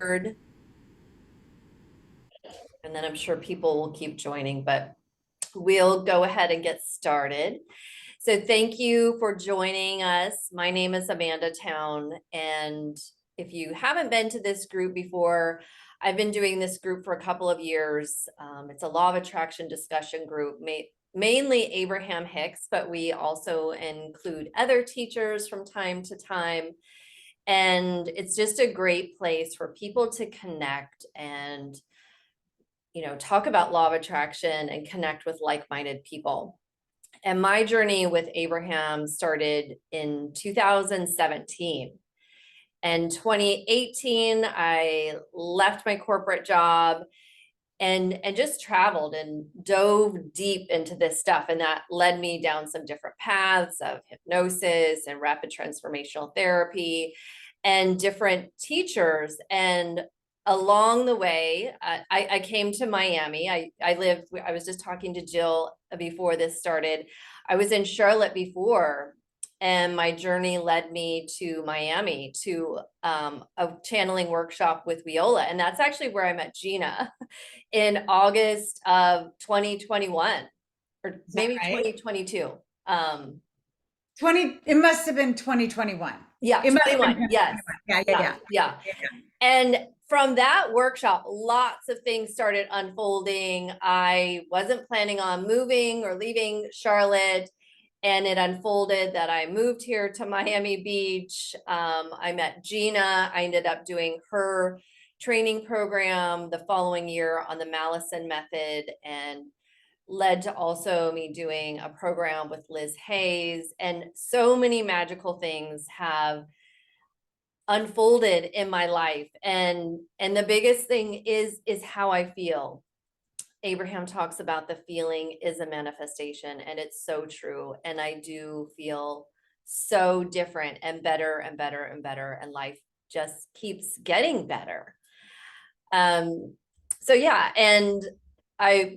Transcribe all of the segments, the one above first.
And then I'm sure people will keep joining, but we'll go ahead and get started. So thank you for joining us. My name is Amanda Towne, and if you haven't been to this group before, I've been doing this group for a couple of years. It's a law of attraction discussion group, mainly Abraham Hicks, but we also include other teachers from time to time. And it's just a great place for people to connect and talk about law of attraction and connect with like-minded people. And my journey with Abraham started in 2017. And 2018, I left my corporate job and just traveled and dove deep into this stuff. And that led me down some different paths of hypnosis and rapid transformational therapy and different teachers. And along the way, I came to Miami. I was just talking to Jill before this started. I was in Charlotte before, and my journey led me to Miami to a channeling workshop with Viola. And that's actually where I met Gina in August of 2021, or maybe Right? 2022. 20, it must have been 2021. Yeah, It must have been 21. Yes. 2021. Yeah, yeah, Yeah. yeah. Yeah. Yeah. And from that workshop, lots of things started unfolding. I wasn't planning on moving or leaving Charlotte, and it unfolded that I moved here to Miami Beach. I met Gina. I ended up doing her training program the following year on the Mallison method, and led to also me doing a program with Liz Hayes. And so many magical things have unfolded in my life. And the biggest thing is how I feel. Abraham talks about the feeling is a manifestation, and it's so true. And I do feel so different and better and better and better, and life just keeps getting better. So yeah, and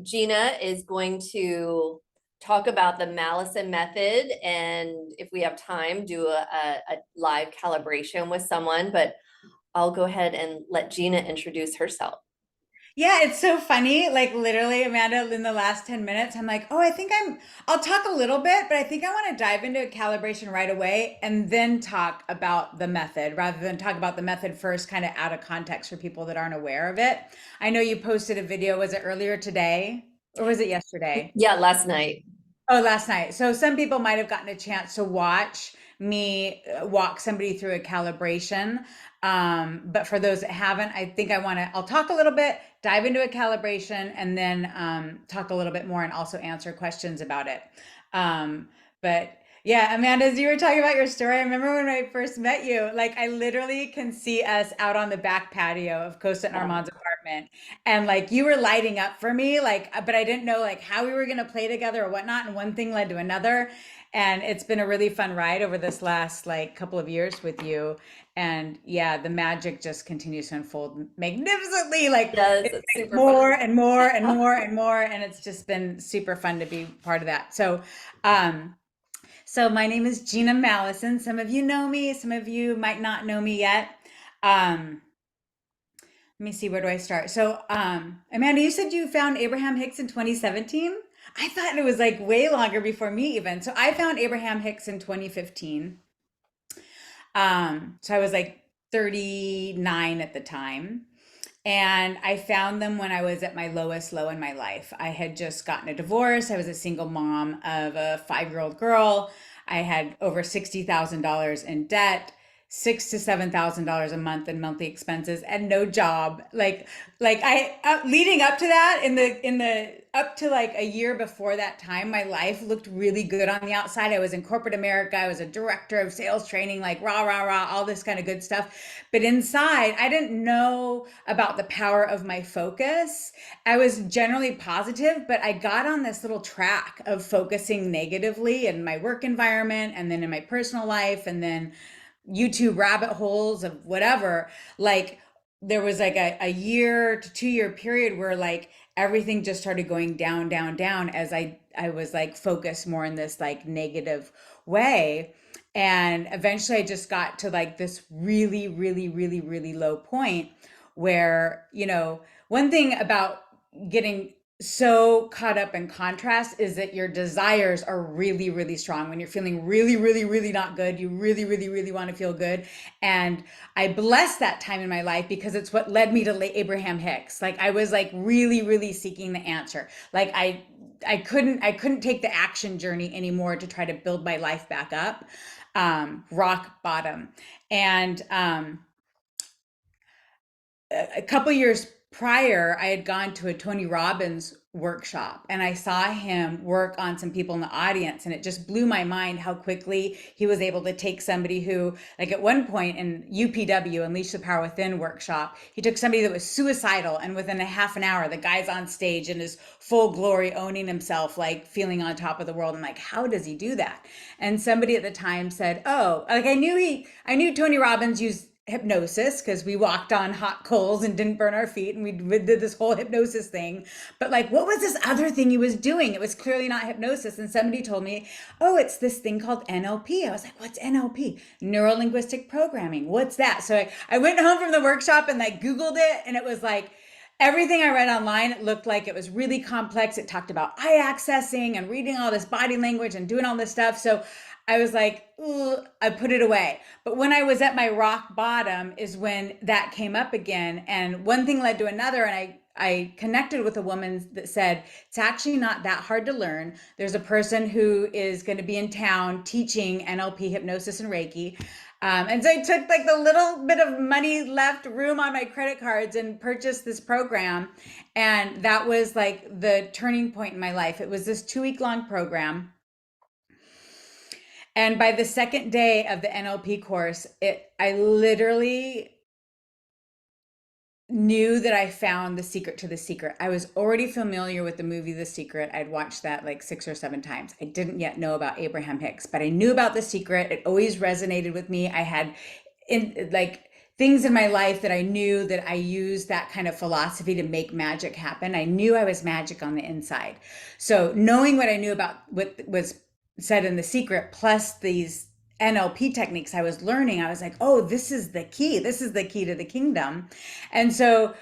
Gina is going to talk about the Mallison method, and if we have time, do a live calibration with someone, but I'll go ahead and let Gina introduce herself. Yeah, it's so funny. Like literally, Amanda, in the last 10 minutes, I'm like, oh, I'll talk a little bit, but I think I want to dive into a calibration right away and then talk about the method rather than talk about the method first, kind of out of context for people that aren't aware of it. I know you posted a video, was it earlier today or was it yesterday? Yeah, last night. Oh, last night. So some people might have gotten a chance to watch me walk somebody through a calibration. But for those that haven't, I think I'll talk a little bit, dive into a calibration, and then talk a little bit more and also answer questions about it. But yeah, Amanda, as you were talking about your story, I remember when I first met you, like I literally can see us out on the back patio of Costa and Yeah. Armand's apartment. And like you were lighting up for me, like, but I didn't know like how we were gonna play together or whatnot. And one thing led to another. And it's been a really fun ride over this last like couple of years with you. And yeah, the magic just continues to unfold magnificently. Like Yes, it's it's like super fun. more and more and more and more. And it's just been super fun to be part of that. Um, so my name is Gina Mallison. Some of you know me, some of you might not know me yet. Um, Let me see, where do I start? Amanda, you said you found Abraham Hicks in 2017? I thought it was like way longer before me even. So I found Abraham Hicks in 2015. So I was like 39 at the time. And I found them when I was at my lowest low in my life. I had just gotten a divorce. I was a single mom of a 5-year-old girl. I had over $60,000 in debt, $6,000 to $7,000 a month in monthly expenses, and no job. Leading up to that, in the up to like a year before that time, my life looked really good on the outside. I was in corporate America. I was a director of sales training, like rah rah rah, all this kind of good stuff. But inside, I didn't know about the power of my focus. I was generally positive, but I got on this little track of focusing negatively in my work environment and then in my personal life and then YouTube rabbit holes of whatever. Like there was like a year to 2 year period where like everything just started going down, down, down as I was like focused more in this like negative way. And eventually I just got to like this really, really, really, really low point where, one thing about getting so caught up in contrast is that your desires are really, really strong. When you're feeling really, really, really not good, you really, really, really want to feel good. And I bless that time in my life because it's what led me to Abraham Hicks. Like I was like really, really seeking the answer. Like I couldn't take the action journey anymore to try to build my life back up. Rock bottom. And a couple years prior, I had gone to a Tony Robbins workshop and I saw him work on some people in the audience. And it just blew my mind how quickly he was able to take somebody who, like at one point in UPW, Unleash the Power Within workshop, he took somebody that was suicidal. And within a half an hour, the guy's on stage in his full glory, owning himself, like feeling on top of the world. And like, how does he do that? And somebody at the time said, oh, like I knew Tony Robbins used hypnosis because we walked on hot coals and didn't burn our feet and we did this whole hypnosis thing, but like what was this other thing he was doing? It was clearly not hypnosis. And somebody told me, oh, it's this thing called NLP. I was like, what's NLP? Neuro linguistic programming. What's that? So I went home from the workshop and like Googled it, and it was like everything I read online, it looked like it was really complex. It talked about eye accessing and reading all this body language and doing all this stuff. So I was like, ooh, I put it away. But when I was at my rock bottom is when that came up again. And one thing led to another. And I connected with a woman that said, it's actually not that hard to learn. There's a person who is going to be in town teaching NLP, hypnosis, and Reiki. And so I took like the little bit of money left room on my credit cards and purchased this program. And that was like the turning point in my life. It was this 2-week long program. And by the second day of the NLP course, I literally knew that I found the secret to the secret. I was already familiar with the movie The Secret. I'd watched that like 6 or 7 times. I didn't yet know about Abraham Hicks, but I knew about The Secret. It always resonated with me. I had things in my life that I knew that I used that kind of philosophy to make magic happen. I knew I was magic on the inside. So knowing what I knew about what was said in The Secret, plus these NLP techniques I was learning, I was like, oh, this is the key. This is the key to the kingdom. And so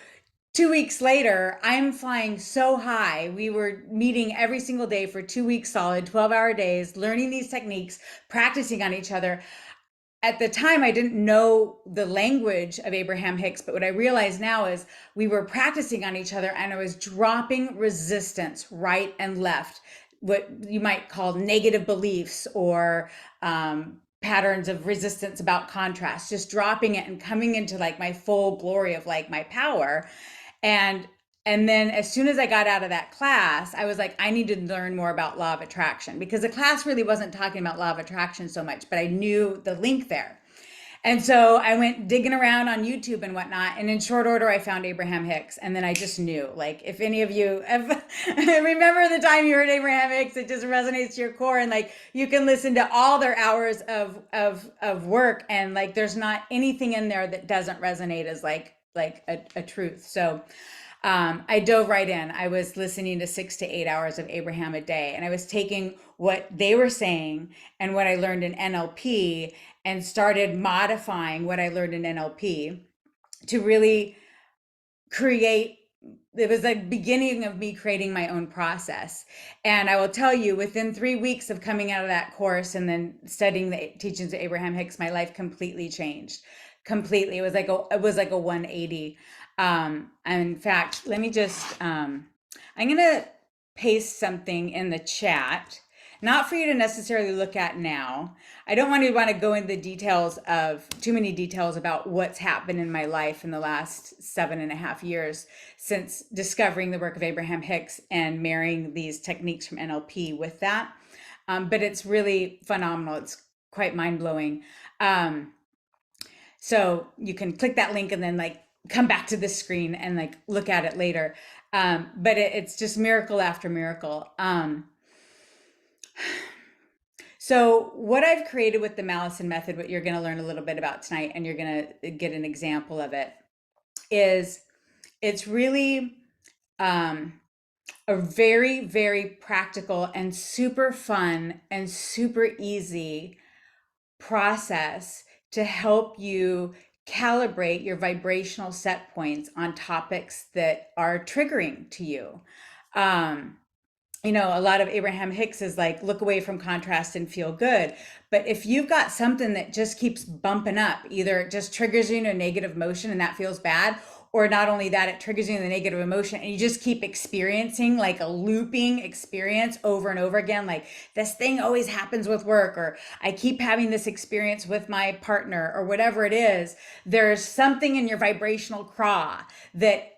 2 weeks later, I'm flying so high. We were meeting every single day for 2 weeks solid, 12-hour days, learning these techniques, practicing on each other. At the time, I didn't know the language of Abraham Hicks, but what I realize now is we were practicing on each other and I was dropping resistance right and left, what you might call negative beliefs or patterns of resistance about contrast, just dropping it and coming into like my full glory of like my power. And then as soon as I got out of that class, I was like, I need to learn more about law of attraction, because the class really wasn't talking about law of attraction so much, but I knew the link there. And so I went digging around on YouTube and whatnot. And in short order, I found Abraham Hicks. And then I just knew, like, if any of you remember the time you heard Abraham Hicks, it just resonates to your core. And like, you can listen to all their hours of work. And like, there's not anything in there that doesn't resonate as like a truth. So I dove right in. I was listening to 6 to 8 hours of Abraham a day, and I was taking what they were saying and what I learned in NLP and started modifying what I learned in NLP to really create. It was the beginning of me creating my own process. And I will tell you, within 3 weeks of coming out of that course and then studying the teachings of Abraham Hicks, my life completely changed. Completely. It was like a 180. In fact, let me just, I'm going to paste something in the chat, not for you to necessarily look at now. I don't want to go into the details of too many details about what's happened in my life in the last 7.5 years since discovering the work of Abraham Hicks and marrying these techniques from NLP with that. But it's really phenomenal. It's quite mind-blowing. So you can click that link and then like come back to this screen and like look at it later. But it's just miracle after miracle. So what I've created with the Mallison method, what you're going to learn a little bit about tonight, and you're going to get an example of it, is it's really a very, very practical and super fun and super easy process to help you calibrate your vibrational set points on topics that are triggering to you. Um, a lot of Abraham Hicks is like, look away from contrast and feel good. But if you've got something that just keeps bumping up, either it just triggers you in a negative emotion and that feels bad, or not only that, it triggers you in the negative emotion and you just keep experiencing like a looping experience over and over again. Like this thing always happens with work, or I keep having this experience with my partner, or whatever it is. There's something in your vibrational craw that,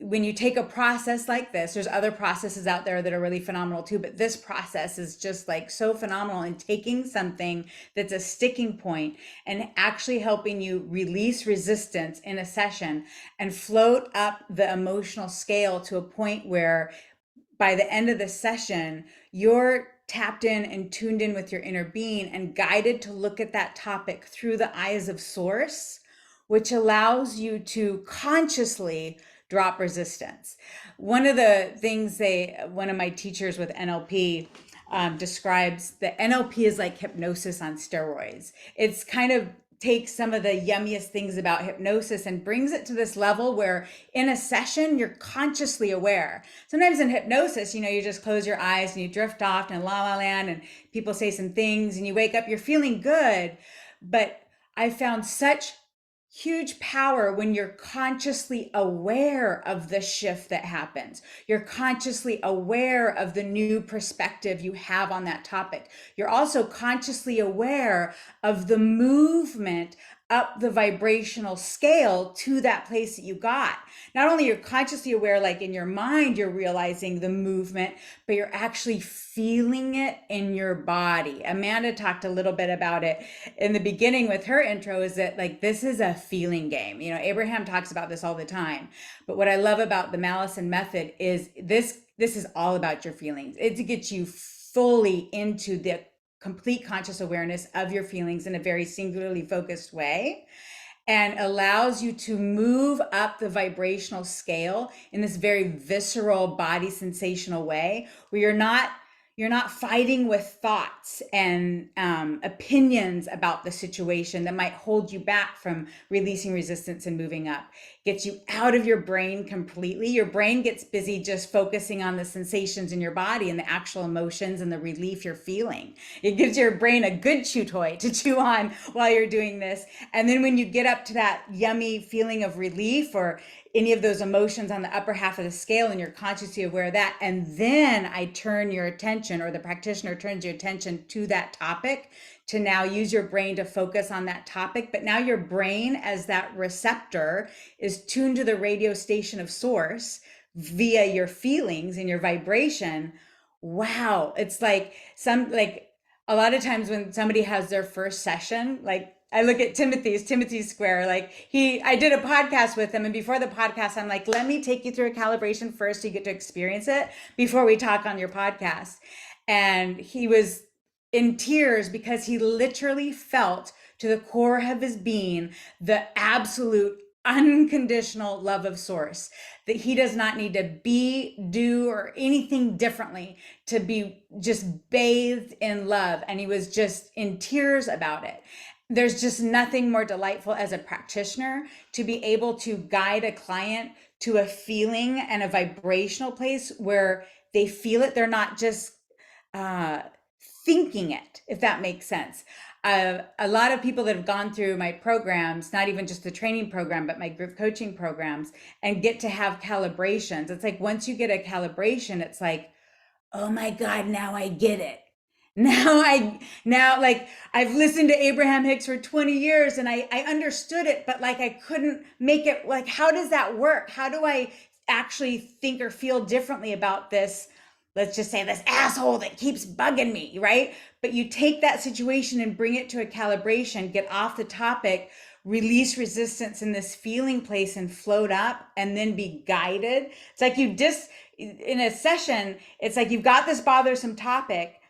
when you take a process like this, there's other processes out there that are really phenomenal too, but this process is just like so phenomenal in taking something that's a sticking point and actually helping you release resistance in a session and float up the emotional scale to a point where by the end of the session, you're tapped in and tuned in with your inner being and guided to look at that topic through the eyes of source, which allows you to consciously drop resistance. One of the things one of my teachers with NLP describes that NLP is like hypnosis on steroids. It's kind of takes some of the yummiest things about hypnosis and brings it to this level where in a session, you're consciously aware. Sometimes in hypnosis, you just close your eyes and you drift off in la la land and people say some things and you wake up, you're feeling good. But I found such huge power when you're consciously aware of the shift that happens. You're consciously aware of the new perspective you have on that topic. You're also consciously aware of the movement up the vibrational scale to that place that you got. Not only you're consciously aware, like in your mind, you're realizing the movement, but you're actually feeling it in your body. Amanda talked a little bit about it in the beginning with her intro, is that like, this is a feeling game. Abraham talks about this all the time, but what I love about the Mallison method is this is all about your feelings. It's to get you fully into the complete conscious awareness of your feelings in a very singularly focused way, and allows you to move up the vibrational scale in this very visceral body sensational way where you're not fighting with thoughts and opinions about the situation that might hold you back from releasing resistance and moving up. Gets you out of your brain completely. Your brain gets busy just focusing on the sensations in your body and the actual emotions and the relief you're feeling. It gives your brain a good chew toy to chew on while you're doing this. And then when you get up to that yummy feeling of relief or any of those emotions on the upper half of the scale and you're consciously aware of that, and then I turn your attention, or the practitioner turns your attention to that topic, to now use your brain to focus on that topic. But now your brain as that receptor is tuned to the radio station of source via your feelings and your vibration. Wow. It's like a lot of times when somebody has their first session, like I look at Timothy's Square, I did a podcast with him, and before the podcast, I'm like, let me take you through a calibration first so you get to experience it before we talk on your podcast. And he was in tears because he literally felt to the core of his being the absolute unconditional love of source, that he does not need to do or anything differently to be just bathed in love. And he was just in tears about it. There's just nothing more delightful as a practitioner to be able to guide a client to a feeling and a vibrational place where they feel it. They're not just thinking it, if that makes sense. A lot of people that have gone through my programs, not even just the training program, but my group coaching programs, and get to have calibrations. It's like, once you get a calibration, it's like, oh my God, now I get it. Now like I've listened to Abraham Hicks for 20 years and I understood it, but like I couldn't make it, like, how does that work? How do I actually think or feel differently about this? Let's just say this asshole that keeps bugging me, right? But you take that situation and bring it to a calibration, get off the topic, release resistance in this feeling place and float up, and then be guided. It's like in a session, it's like you've got this bothersome topic,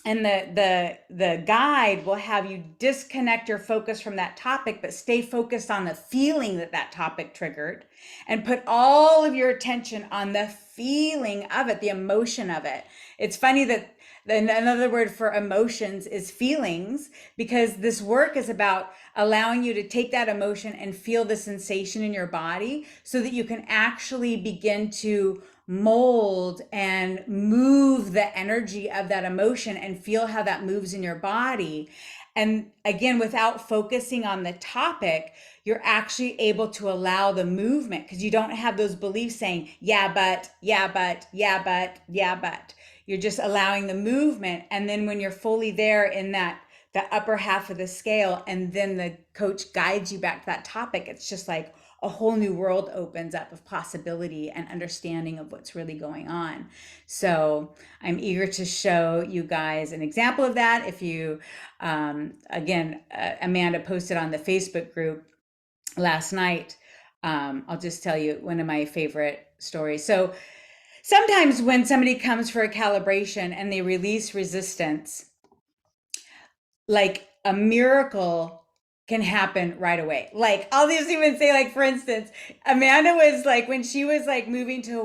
and the guide will have you disconnect your focus from that topic, but stay focused on the feeling that topic triggered, and put all of your attention on the feeling of it, the emotion of it. It's funny that Then another word for emotions is feelings, because this work is about allowing you to take that emotion and feel the sensation in your body so that you can actually begin to mold and move the energy of that emotion and feel how that moves in your body. And again, without focusing on the topic, you're actually able to allow the movement, because you don't have those beliefs saying, yeah, but, yeah, but, yeah, but, yeah, but. You're just allowing the movement. And then when you're fully there in that, the upper half of the scale, and then the coach guides you back to that topic, it's just like a whole new world opens up of possibility and understanding of what's really going on. So I'm eager to show you guys an example of that. If you, Amanda posted on the Facebook group last night. I'll just tell you one of my favorite stories. So sometimes when somebody comes for a calibration and they release resistance, like a miracle can happen right away. Like, I'll just even say, like, for instance, Amanda was like, when she was like moving to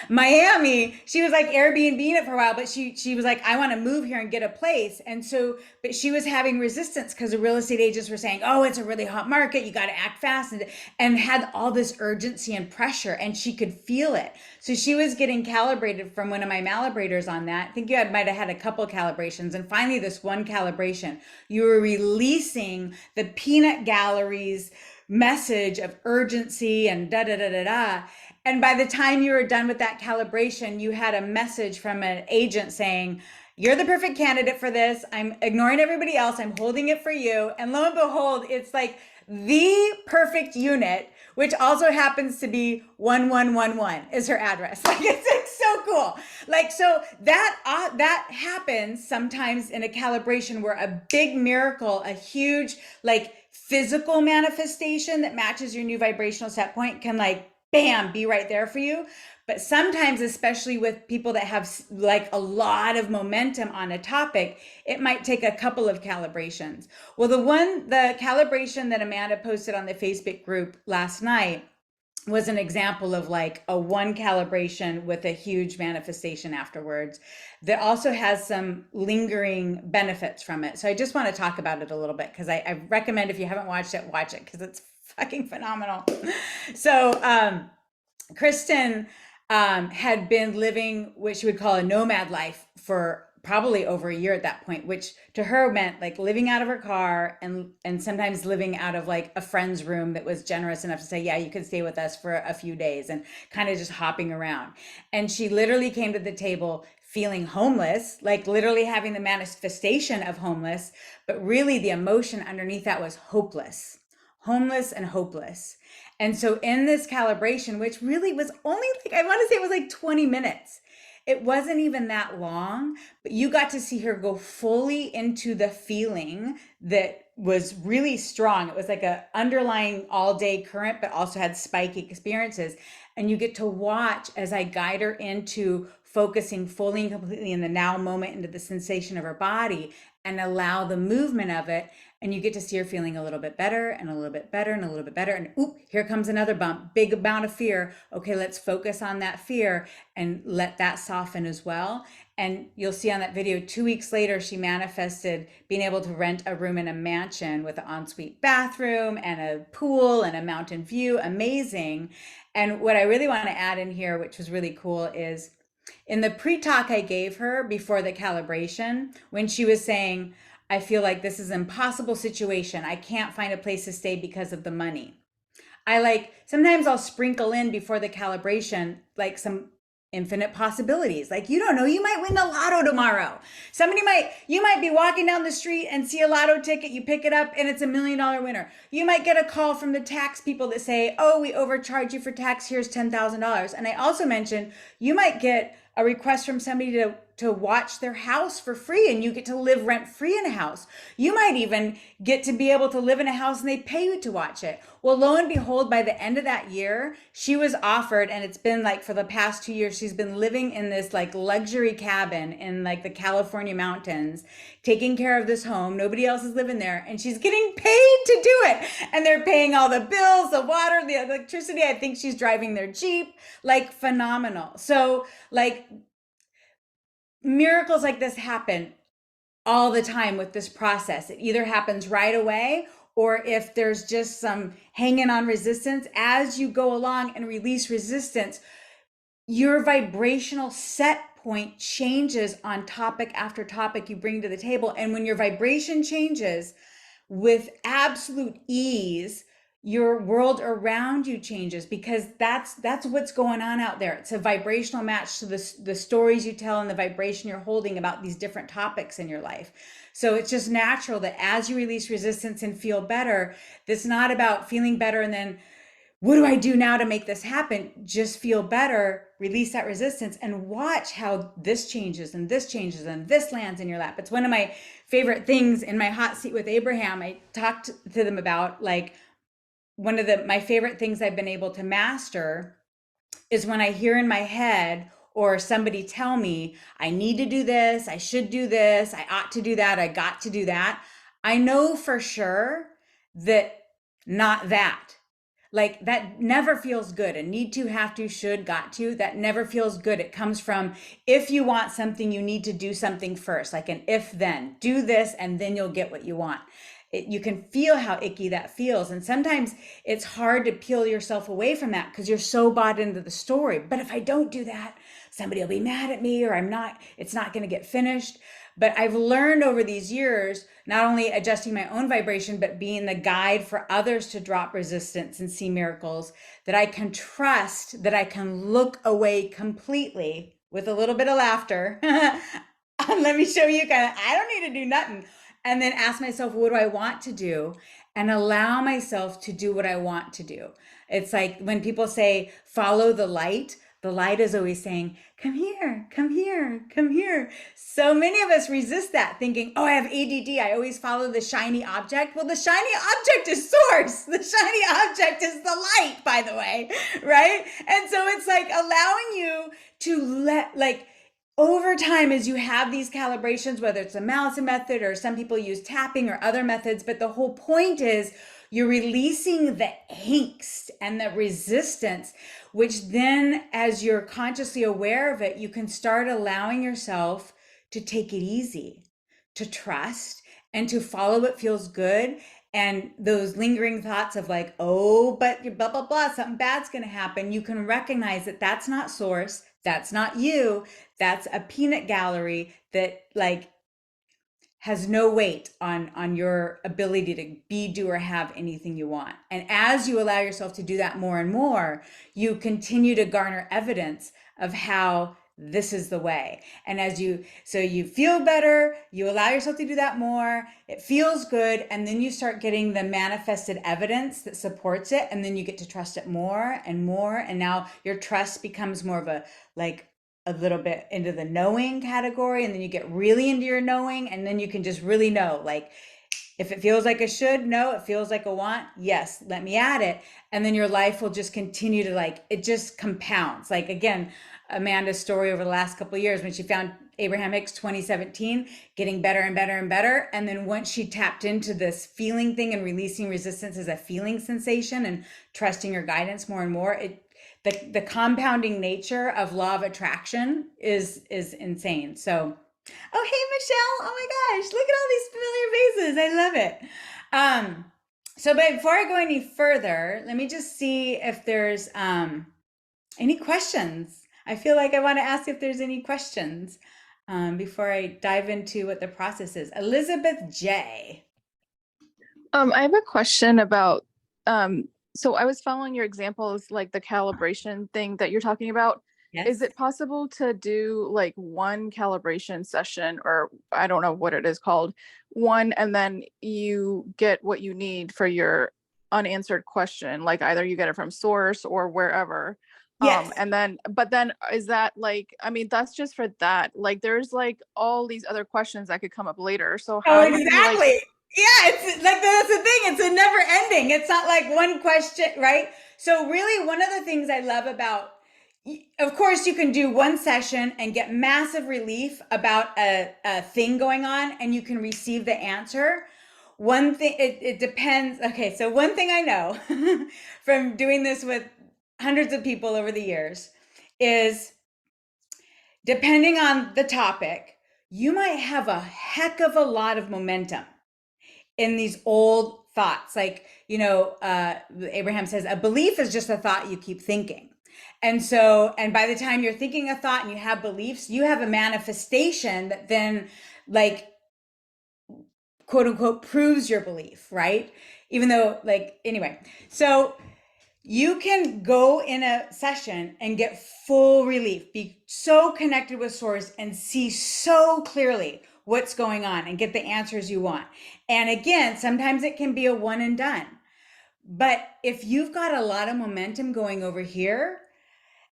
Miami, she was like Airbnb-ing it for a while, but she was like, I want to move here and get a place. And so, but she was having resistance because the real estate agents were saying, oh, it's a really hot market, you got to act fast, and had all this urgency and pressure, and she could feel it. So she was getting calibrated from one of my malibrators on that. I think you might have had a couple calibrations, and finally this one calibration, you were releasing the peanut gallery's message of urgency and da da da da da. And by the time you were done with that calibration, you had a message from an agent saying, you're the perfect candidate for this. I'm ignoring everybody else. I'm holding it for you. And lo and behold, it's like the perfect unit, which also happens to be 1111 is her address. Like, it's like so cool. Like, so that happens sometimes in a calibration where a big miracle, a huge like physical manifestation that matches your new vibrational set point can like bam, be right there for you. But sometimes, especially with people that have like a lot of momentum on a topic, it might take a couple of calibrations. Well, the calibration that Amanda posted on the Facebook group last night was an example of like a one calibration with a huge manifestation afterwards that also has some lingering benefits from it. So I just want to talk about it a little bit, because I recommend, if you haven't watched it, watch it, because it's fucking phenomenal. So Kristen had been living what she would call a nomad life for probably over a year at that point, which to her meant like living out of her car and sometimes living out of like a friend's room that was generous enough to say, yeah, you can stay with us for a few days, and kind of just hopping around. And she literally came to the table feeling homeless, like literally having the manifestation of homeless, but really the emotion underneath that was homeless and hopeless. And so in this calibration, which really was only like, I want to say it was like 20 minutes. It wasn't even that long, but you got to see her go fully into the feeling that was really strong. It was like a underlying all day current, but also had spiky experiences. And you get to watch as I guide her into focusing fully and completely in the now moment, into the sensation of her body, and allow the movement of it. And you get to see her feeling a little bit better and a little bit better and a little bit better. And oop, here comes another bump, big amount of fear. Okay, let's focus on that fear and let that soften as well. And you'll see on that video, 2 weeks later, she manifested being able to rent a room in a mansion with an ensuite bathroom and a pool and a mountain view. Amazing. And what I really want to add in here, which was really cool, is in the pre-talk I gave her before the calibration, when she was saying, I feel like this is an impossible situation, I can't find a place to stay because of the money. Sometimes I'll sprinkle in before the calibration, like some infinite possibilities. Like, you don't know, you might win the lotto tomorrow. You might be walking down the street and see a lotto ticket, you pick it up and it's $1 million winner. You might get a call from the tax people that say, oh, we overcharged you for tax, here's $10,000. And I also mentioned, you might get a request from somebody to watch their house for free, and you get to live rent free in a house. You might even get to be able to live in a house and they pay you to watch it. Well, lo and behold, by the end of that year, she was offered, and it's been like for the past 2 years, she's been living in this like luxury cabin in like the California mountains, taking care of this home. Nobody else is living there, and she's getting paid to do it. And they're paying all the bills, the water, the electricity. I think she's driving their Jeep, like phenomenal. So like, miracles like this happen all the time with this process. It either happens right away, or if there's just some hanging on resistance, as you go along and release resistance, your vibrational set point changes on topic after topic you bring to the table. And when your vibration changes with absolute ease, your world around you changes, because that's what's going on out there. It's a vibrational match to the stories you tell and the vibration you're holding about these different topics in your life. So it's just natural that as you release resistance and feel better, it's not about feeling better and then, what do I do now to make this happen? Just feel better, release that resistance, and watch how this changes and this changes and this lands in your lap. It's one of my favorite things in my hot seat with Abraham. I talked to them about, like, one of my favorite things I've been able to master is when I hear in my head or somebody tell me, I need to do this, I should do this, I ought to do that, I got to do that. I know for sure that not that. Like, that never feels good. A need to, have to, should, got to, that never feels good. It comes from, if you want something, you need to do something first, like an if then. Do this and then you'll get what you want. You can feel how icky that feels. And sometimes it's hard to peel yourself away from that because you're so bought into the story. But if I don't do that, somebody will be mad at me, or it's not going to get finished. But I've learned over these years, not only adjusting my own vibration, but being the guide for others to drop resistance and see miracles, that I can trust, that I can look away completely with a little bit of laughter. Let me show you, kind of, I don't need to do nothing. And then ask myself, what do I want to do? And allow myself to do what I want to do. It's like when people say, follow the light is always saying, come here, come here, come here. So many of us resist that, thinking, oh, I have ADD. I always follow the shiny object. Well, the shiny object is source. The shiny object is the light, by the way, right? And so it's like allowing you to over time, as you have these calibrations, whether it's a Mallison method or some people use tapping or other methods, but the whole point is you're releasing the angst and the resistance, which then, as you're consciously aware of it, you can start allowing yourself to take it easy, to trust, and to follow what feels good. And those lingering thoughts of like, oh, but you're blah, blah, blah, something bad's going to happen. You can recognize that that's not source. That's not you. That's a peanut gallery that has no weight on your ability to be, do, or have anything you want. And as you allow yourself to do that more and more, you continue to garner evidence of how this is the way. And so you feel better, you allow yourself to do that more, it feels good, and then you start getting the manifested evidence that supports it, and then you get to trust it more and more. And now your trust becomes more of a little bit into the knowing category, and then you get really into your knowing, and then you can just really know, like, if it feels like a should, no. It feels like a want, yes, let me add it. And then your life will just continue to, it just compounds. Like, again, Amanda's story over the last couple of years, when she found Abraham Hicks 2017, getting better and better and better. And then once she tapped into this feeling thing and releasing resistance as a feeling sensation and trusting her guidance more and more, the compounding nature of law of attraction is insane. So, oh, hey, Michelle. Oh my gosh, look at all these familiar faces. I love it. So but before I go any further, let me just see if there's any questions. I feel like I want to ask if there's any questions before I dive into what the process is. Elizabeth J. I have a question about, so I was following your examples, like the calibration thing that you're talking about. Yes. Is it possible to do like one calibration session, or I don't know what it is called, one, and then you get what you need for your unanswered question, like either you get it from source or wherever. Yes. But then is that like, I mean, that's just for that. Like, there's like all these other questions that could come up later. So how do you exactly. Yeah, it's like, that's the thing. It's a never ending. It's not like one question, right? So really, one of the things I love about, of course, you can do one session and get massive relief about a thing going on, and you can receive the answer. One thing, it depends. Okay, so one thing I know from doing this with hundreds of people over the years is depending on the topic, you might have a heck of a lot of momentum in these old thoughts. Like, Abraham says, a belief is just a thought you keep thinking. And so, and by the time you're thinking a thought and you have beliefs, you have a manifestation that then, like, quote unquote, proves your belief, right? Even though, like, anyway, so you can go in a session and get full relief, be so connected with source and see so clearly what's going on and get the answers you want. And again, sometimes it can be a one and done. But if you've got a lot of momentum going over here,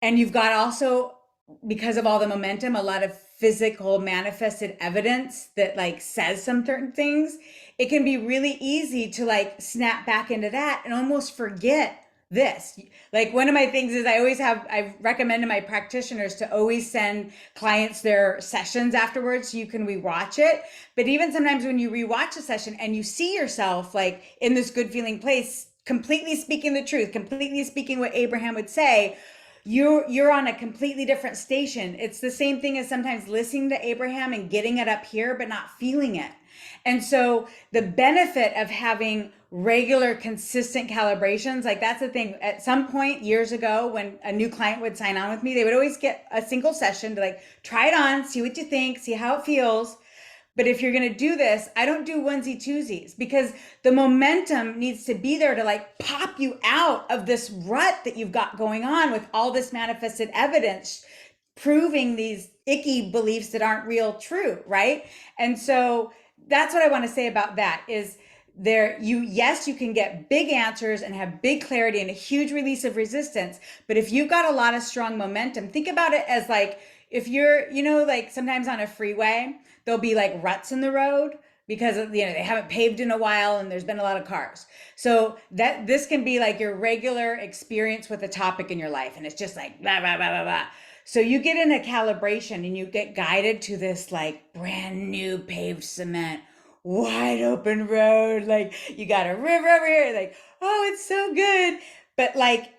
and you've got also, because of all the momentum, a lot of physical manifested evidence that like says some certain things, it can be really easy to like snap back into that and almost forget this. Like one of my things is I recommend to my practitioners to always send clients their sessions afterwards so you can rewatch it. But even sometimes when you rewatch a session and you see yourself like in this good feeling place, completely speaking the truth, completely speaking what Abraham would say, you're on a completely different station. It's the same thing as sometimes listening to Abraham and getting it up here, but not feeling it. And so the benefit of having regular, consistent calibrations, like that's the thing. At some point years ago, when a new client would sign on with me, they would always get a single session to like try it on, see what you think, see how it feels. But if you're going to do this, I don't do onesie twosies because the momentum needs to be there to like pop you out of this rut that you've got going on with all this manifested evidence proving these icky beliefs that aren't real true, right? And so that's what I want to say about that is yes, you can get big answers and have big clarity and a huge release of resistance. But if you've got a lot of strong momentum, think about it as like, if you're, like sometimes on a freeway, there'll be like ruts in the road because they haven't paved in a while and there's been a lot of cars. So this can be like your regular experience with a topic in your life. And it's just like, blah, blah, blah, blah, blah. So you get in a calibration and you get guided to this like brand new paved cement, wide open road. Like you got a river over here. Like, oh, it's so good. But like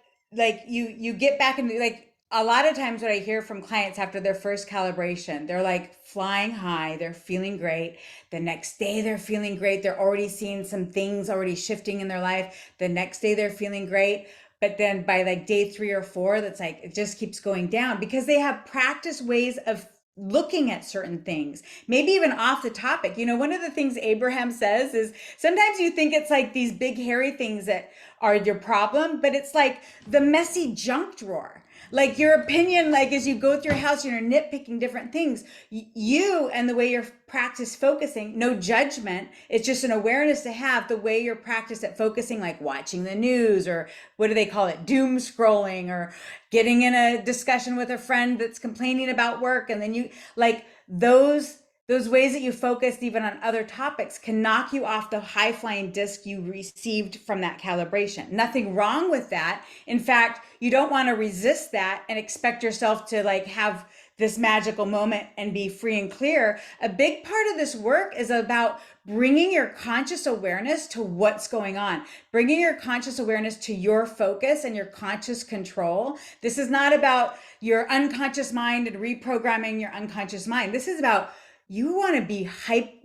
you get back into like, a lot of times what I hear from clients after their first calibration, they're like flying high, they're feeling great. The next day they're feeling great. They're already seeing some things already shifting in their life. The next day they're feeling great. But then by like day 3 or 4, that's like, it just keeps going down because they have practiced ways of looking at certain things, maybe even off the topic. One of the things Abraham says is sometimes you think it's like these big hairy things that are your problem, but it's like the messy junk drawer. Like your opinion, like as you go through your house, you're nitpicking different things. You and the way you're practice focusing, no judgment. It's just an awareness to have the way you're practice at focusing, like watching the news or what do they call it? Doom scrolling or getting in a discussion with a friend that's complaining about work. And then you like those ways that you focused even on other topics can knock you off the high flying disc you received from that calibration. Nothing wrong with that. In fact, you don't want to resist that and expect yourself to like have this magical moment and be free and clear. A big part of this work is about bringing your conscious awareness to what's going on, bringing your conscious awareness to your focus and your conscious control. This is not about your unconscious mind and reprogramming your unconscious mind. This is about you want to be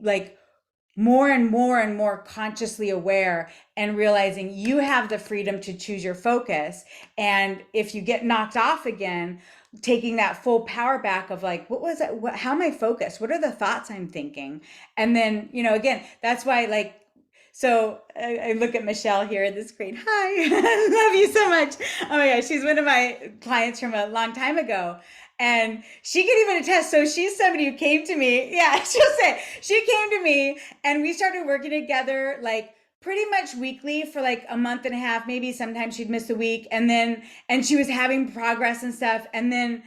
like more and more and more consciously aware and realizing you have the freedom to choose your focus. And if you get knocked off again, taking that full power back of like, what was it? How am I focused? What are the thoughts I'm thinking? And then, again, that's why like, so I look at Michelle here in the screen. Hi, I love you so much. Oh my gosh, she's one of my clients from a long time ago. And she can even attest. So she's somebody who came to me. Yeah, she'll say she came to me and we started working together like pretty much weekly for like a month and a half. Maybe sometimes she'd miss a week. And she was having progress and stuff. And then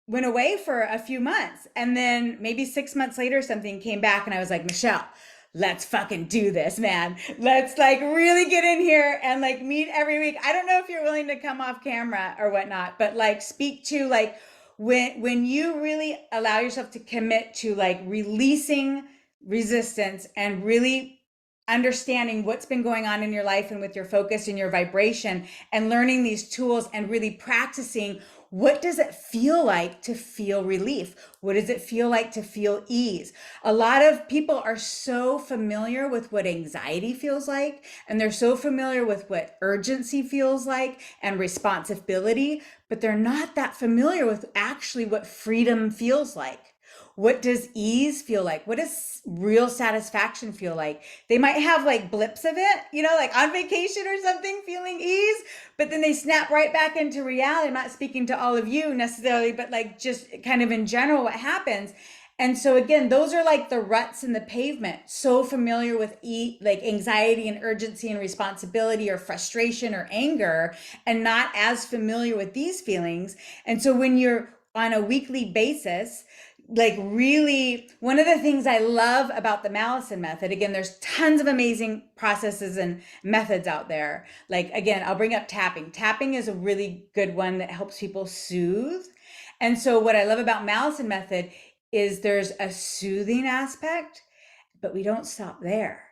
went away for a few months. And then maybe 6 months later, something came back and I was like, Michelle, let's fucking do this, man. Let's like really get in here and like meet every week. I don't know if you're willing to come off camera or whatnot, but like speak to like, when you really allow yourself to commit to like releasing resistance and really understanding what's been going on in your life and with your focus and your vibration and learning these tools and really practicing what does it feel like to feel relief? What does it feel like to feel ease? A lot of people are so familiar with what anxiety feels like, and they're so familiar with what urgency feels like and responsibility, but they're not that familiar with actually what freedom feels like. What does ease feel like? What does real satisfaction feel like? They might have like blips of it, you know, like on vacation or something, feeling ease, but then they snap right back into reality. I'm not speaking to all of you necessarily, but like just kind of in general what happens. And so again, those are like the ruts in the pavement. So familiar with like anxiety and urgency and responsibility or frustration or anger, and not as familiar with these feelings. And so when you're on a weekly basis, like really, one of the things I love about the Mallison method, again, there's tons of amazing processes and methods out there. Like, again, I'll bring up tapping. Tapping is a really good one that helps people soothe. And so what I love about Mallison method is there's a soothing aspect, but we don't stop there.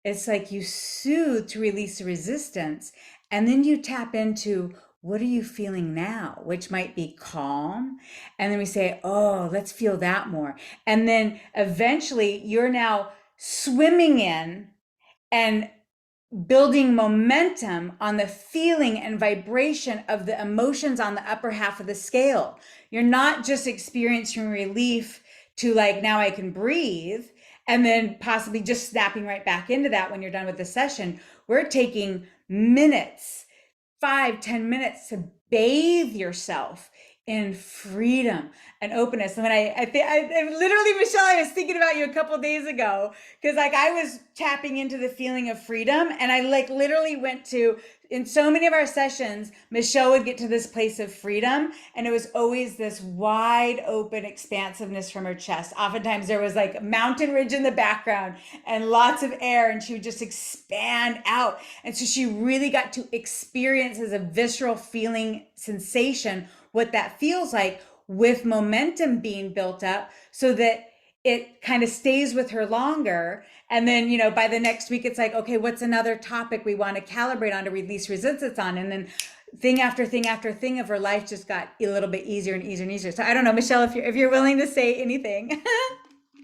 It's like you soothe to release the resistance, and then you tap into, what are you feeling now? Which might be calm. And then we say, oh, let's feel that more. And then eventually you're now swimming in and building momentum on the feeling and vibration of the emotions on the upper half of the scale. You're not just experiencing relief to like, now I can breathe, and then possibly just snapping right back into that when you're done with the session. We're taking minutes, 5-10 minutes to bathe yourself in freedom and openness. And when I literally, Michelle, I was thinking about you a couple of days ago, because like I was tapping into the feeling of freedom, and I like literally went to, in so many of our sessions, Michelle would get to this place of freedom, and it was always this wide open expansiveness from her chest. Oftentimes there was like a mountain ridge in the background and lots of air, and she would just expand out. And so she really got to experience as a visceral feeling sensation what that feels like, with momentum being built up so that it kind of stays with her longer. And then, you know, by the next week, it's like, okay, what's another topic we want to calibrate on to release resistance on? And then thing after thing after thing of her life just got a little bit easier and easier and easier. So I don't know, Michelle, if you're willing to say anything.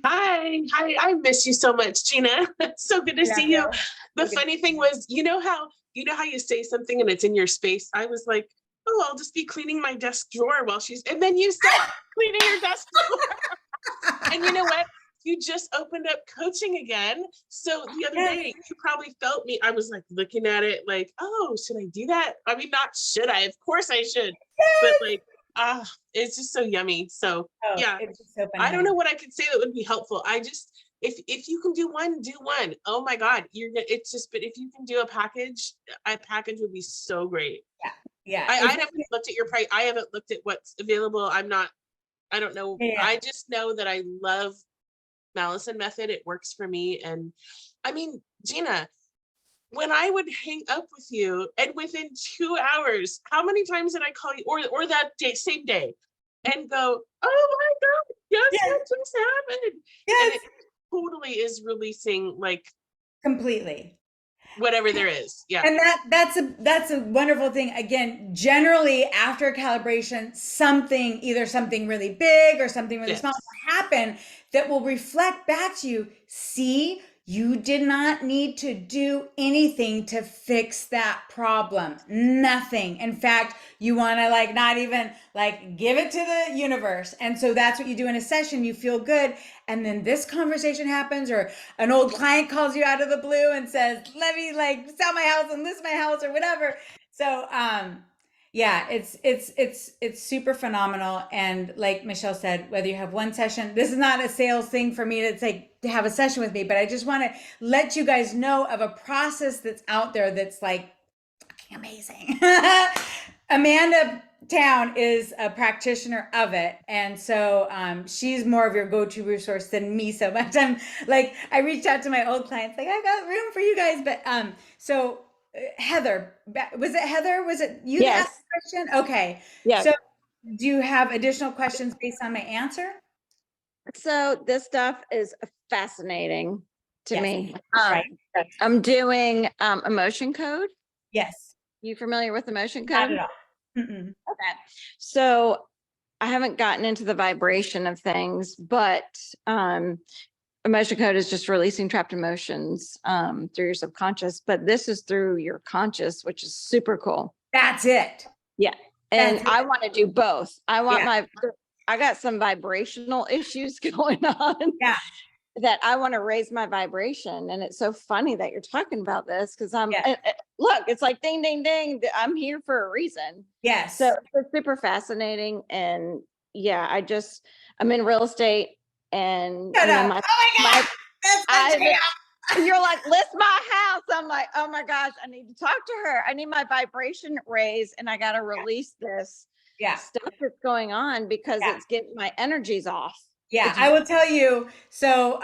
Hi, I miss you so much, Gina. It's so good to see you. The funny thing was, you know how you say something and it's in your space? I was like, oh, I'll just be cleaning my desk drawer while and then you said cleaning your desk drawer. And you know what? You just opened up coaching again. So the other day, you probably felt me. I was like looking at it like, oh, should I do that? I mean, not should I? Of course I should. But like, it's just so yummy. So yeah, so I don't know what I could say that would be helpful. I just, if you can do one, do one. Oh my God, it's just, but if you can do a package would be so great. Yeah. I haven't looked at your price. I haven't looked at what's available. I don't know. Yeah. I just know that I love Mallison method. It works for me. And I mean, Gina, when I would hang up with you and within 2 hours, how many times did I call you or that day, same day, and go, oh my God, yes, that just happened. Yes. And it totally is releasing like completely. Whatever there is. Yeah. And that's a wonderful thing. Again, generally after a calibration, either something really big or something really small will happen that will reflect back to you. See, you did not need to do anything to fix that problem. Nothing. In fact, you want to like not even like give it to the universe. And so that's what you do in a session. You feel good. And then this conversation happens, or an old client calls you out of the blue and says, let me like sell my house and list my house or whatever. So, yeah, it's super phenomenal. And like Michelle said, whether you have one session, this is not a sales thing for me to have a session with me, but I just want to let you guys know of a process that's out there that's like fucking amazing. Amanda Towne is a practitioner of it. And so she's more of your go-to resource than me so much. I'm like, I reached out to my old clients, like, I got room for you guys. But so Heather, was it you that asked the question? Okay. Yeah. So do you have additional questions based on my answer? So this stuff is fascinating to me. Right. I'm doing emotion code. Yes. You familiar with emotion code? Not at all. Mm-mm. Okay. So I haven't gotten into the vibration of things, but emotion code is just releasing trapped emotions through your subconscious, but this is through your conscious, which is super cool. That's it. Yeah. And That's I it. want to do both. I want Yeah. I got some vibrational issues going on. Yeah. That I want to raise my vibration. And it's so funny that you're talking about this because Yeah. look, it's like ding, ding, ding. I'm here for a reason. Yes. So it's super fascinating. And yeah, I'm in real estate and Shut you know, up. Oh my God. That's my jam. you're like, list my house. I'm like, oh my gosh, I need to talk to her. I need my vibration raised and I got to release this Yeah. stuff that's going on because Yeah. it's getting my energies off. Yeah, I will tell you. So,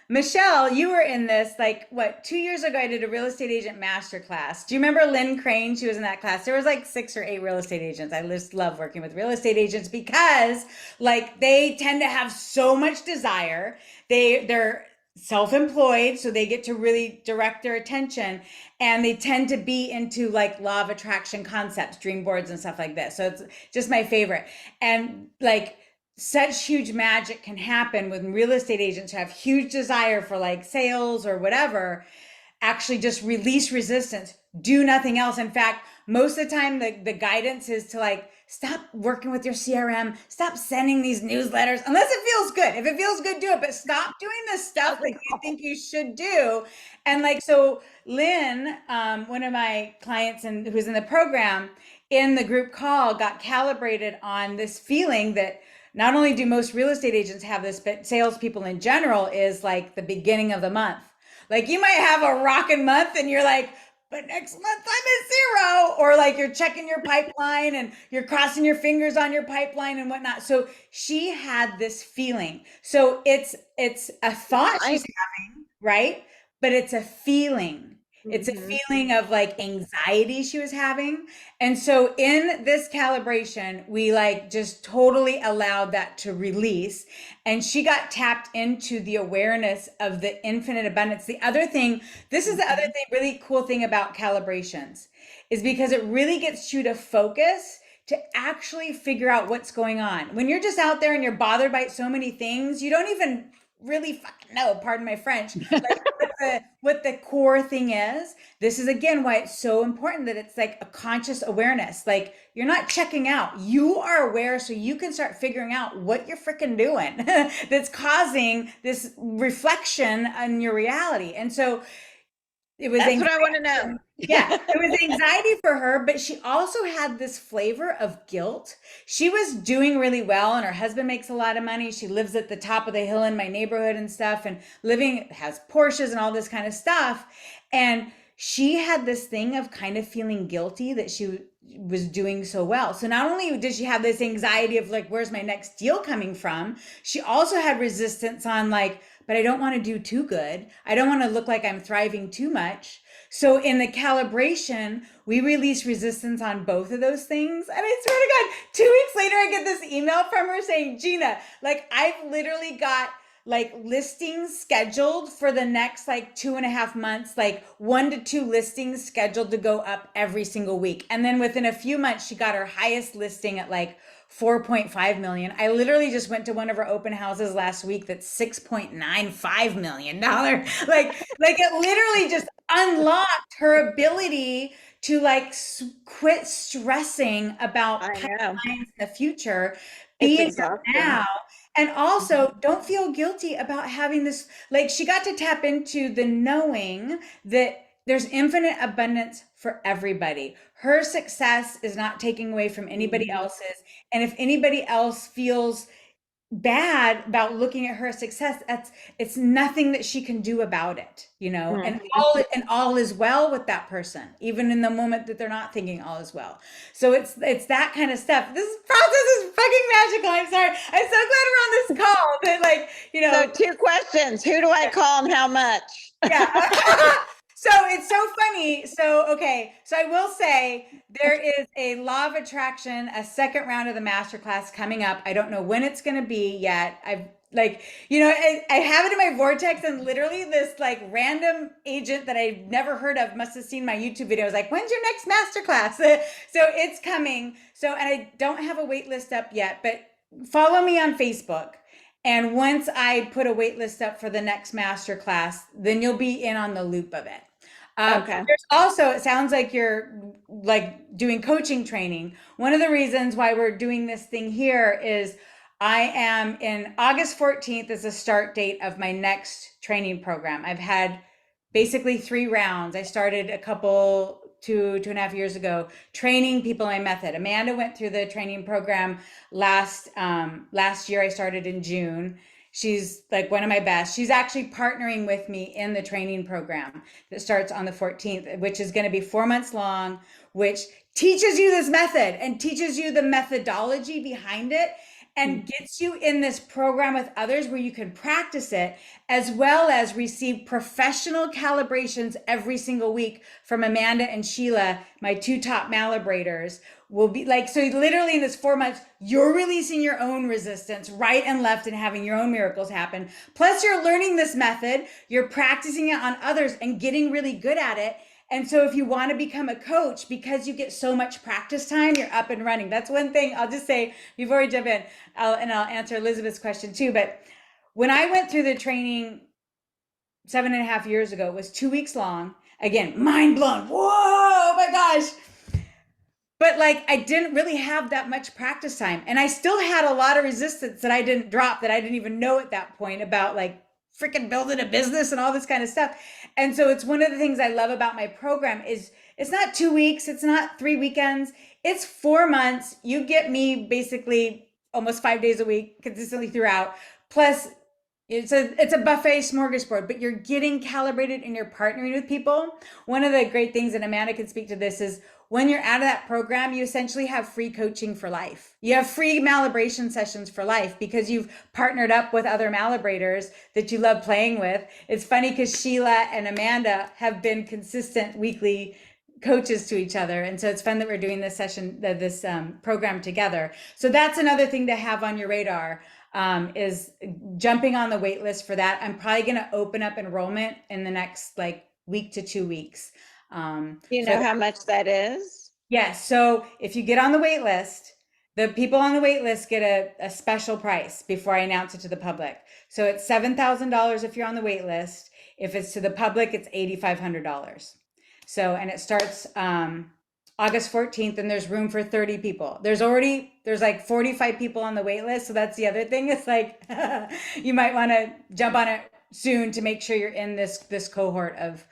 Michelle, you were in this like what 2 years ago? I did a real estate agent masterclass. Do you remember Lynn Crane? She was in that class. There was like 6 or 8 real estate agents. I just love working with real estate agents because like they tend to have so much desire. They're self-employed, so they get to really direct their attention, and they tend to be into like law of attraction concepts, dream boards, and stuff like this. So it's just my favorite, and like such huge magic can happen when real estate agents have huge desire for like sales or whatever, actually just release resistance, do nothing else. In fact, most of the time the guidance is to like stop working with your CRM, stop sending these newsletters unless it feels good. If it feels good, do it, but stop doing this stuff that you think you should do. And like, so Lynn, one of my clients and who's in the program in the group call got calibrated on this feeling that not only do most real estate agents have this, but salespeople in general is like the beginning of the month. Like you might have a rockin' month and you're like, but next month I'm at 0. Or like you're checking your pipeline and you're crossing your fingers on your pipeline and whatnot. So she had this feeling. So it's a thought she's having, right? But it's a feeling. It's a feeling of like anxiety she was having. And so in this calibration, we like just totally allowed that to release. And she got tapped into the awareness of the infinite abundance. The other thing, this is the other thing, really cool thing about calibrations, is because it really gets you to focus to actually figure out what's going on. When you're just out there and you're bothered by so many things, you don't even really fucking know, pardon my French, like what the core thing is. This is again why it's so important that it's like a conscious awareness. Like you're not checking out, you are aware, so you can start figuring out what you're freaking doing that's causing this reflection on your reality. And so it was That's what I want to know. Yeah, it was anxiety for her, but she also had this flavor of guilt. She was doing really well and her husband makes a lot of money. She lives at the top of the hill in my neighborhood and stuff and has Porsches and all this kind of stuff. And she had this thing of kind of feeling guilty that she was doing so well. So not only did she have this anxiety of like, where's my next deal coming from? She also had resistance on like, but I don't want to do too good. I don't want to look like I'm thriving too much. So in the calibration, we release resistance on both of those things. And I swear to God, 2 weeks later, I get this email from her saying, Gina, like I've literally got like listings scheduled for the next like 2.5 months, like 1 to 2 listings scheduled to go up every single week. And then within a few months, she got her highest listing at like 4.5 million. I literally just went to one of her open houses last week that's $6.95 million. Like it literally just unlocked her ability to like quit stressing about pipelines in the future, being now. And also don't feel guilty about having this, like she got to tap into the knowing that there's infinite abundance for everybody. Her success is not taking away from anybody else's. And if anybody else feels bad about looking at her success, it's nothing that she can do about it, you know. And all is well with that person, even in the moment that they're not thinking all is well. So it's that kind of stuff. This process is fucking magical. I'm sorry. I'm so glad we're on this call. That like, you know. So 2 questions. Who do I call and how much? Yeah. So it's so funny. So, okay. So I will say there is a law of attraction, a second round of the masterclass coming up. I don't know when it's going to be yet. like, I have it in my vortex, and literally this like random agent that I've never heard of must have seen my YouTube video. I was like, when's your next masterclass? So it's coming. So, and I don't have a wait list up yet, but follow me on Facebook. And once I put a wait list up for the next masterclass, then you'll be in on the loop of it. Okay. There's also, it sounds like you're like doing coaching training. One of the reasons why we're doing this thing here is I am in August 14th is the start date of my next training program. I've had basically 3 rounds. I started a couple, 2.5 years ago, training people in my method. Amanda went through the training program last year. I started in June. She's like one of my best. She's actually partnering with me in the training program that starts on the 14th, which is going to be 4 months long, which teaches you this method and teaches you the methodology behind it and gets you in this program with others where you can practice it, as well as receive professional calibrations every single week from Amanda and Sheila, my 2 top malibrators. Will be like, so literally in this 4 months, you're releasing your own resistance right and left and having your own miracles happen. Plus you're learning this method, you're practicing it on others and getting really good at it. And so if you want to become a coach, because you get so much practice time, you're up and running. That's one thing I'll just say before we jump in, I'll answer Elizabeth's question too. But when I went through the training 7.5 years ago, it was 2 weeks long. Again, mind blown. Whoa, oh my gosh. But like, I didn't really have that much practice time. And I still had a lot of resistance that I didn't drop, that I didn't even know at that point about like freaking building a business and all this kind of stuff. And so it's one of the things I love about my program is it's not 2 weeks. It's not 3 weekends. It's 4 months. You get me basically almost 5 days a week consistently throughout. Plus it's a buffet smorgasbord, but you're getting calibrated and you're partnering with people. One of the great things, and Amanda can speak to this, is when you're out of that program, you essentially have free coaching for life. You have free malibration sessions for life because you've partnered up with other malibrators that you love playing with. It's funny because Sheila and Amanda have been consistent weekly coaches to each other. And so it's fun that we're doing this session, this program together. So that's another thing to have on your radar, is jumping on the wait list for that. I'm probably going to open up enrollment in the next like week to 2 weeks. You know how much that is? Yes. So if you get on the wait list, the people on the wait list get a special price before I announce it to the public. So it's $7,000 if you're on the wait list. If it's to the public, it's $8,500. So, and it starts August 14th, and there's room for 30 people. There's like 45 people on the wait list. So that's the other thing. It's like, you might want to jump on it soon to make sure you're in this cohort of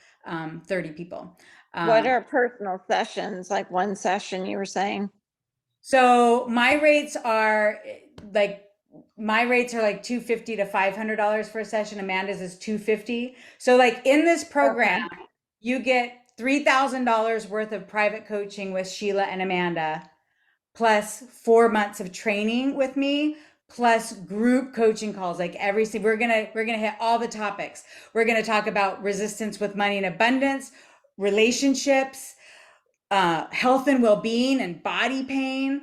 30 people. What are personal sessions? Like one session you were saying? So my rates are like $250 to $500 for a session. Amanda's is $250. So like in this program, you get $3,000 worth of private coaching with Sheila and Amanda, plus 4 months of training with me, plus group coaching calls. Like we're gonna hit all the topics. We're gonna talk about resistance with money and abundance, relationships, health and well-being and body pain,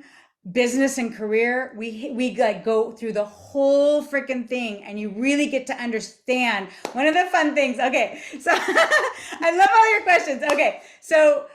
business and career. We like go through the whole freaking thing, and you really get to understand one of the fun things. Okay, so I love all your questions. Okay, so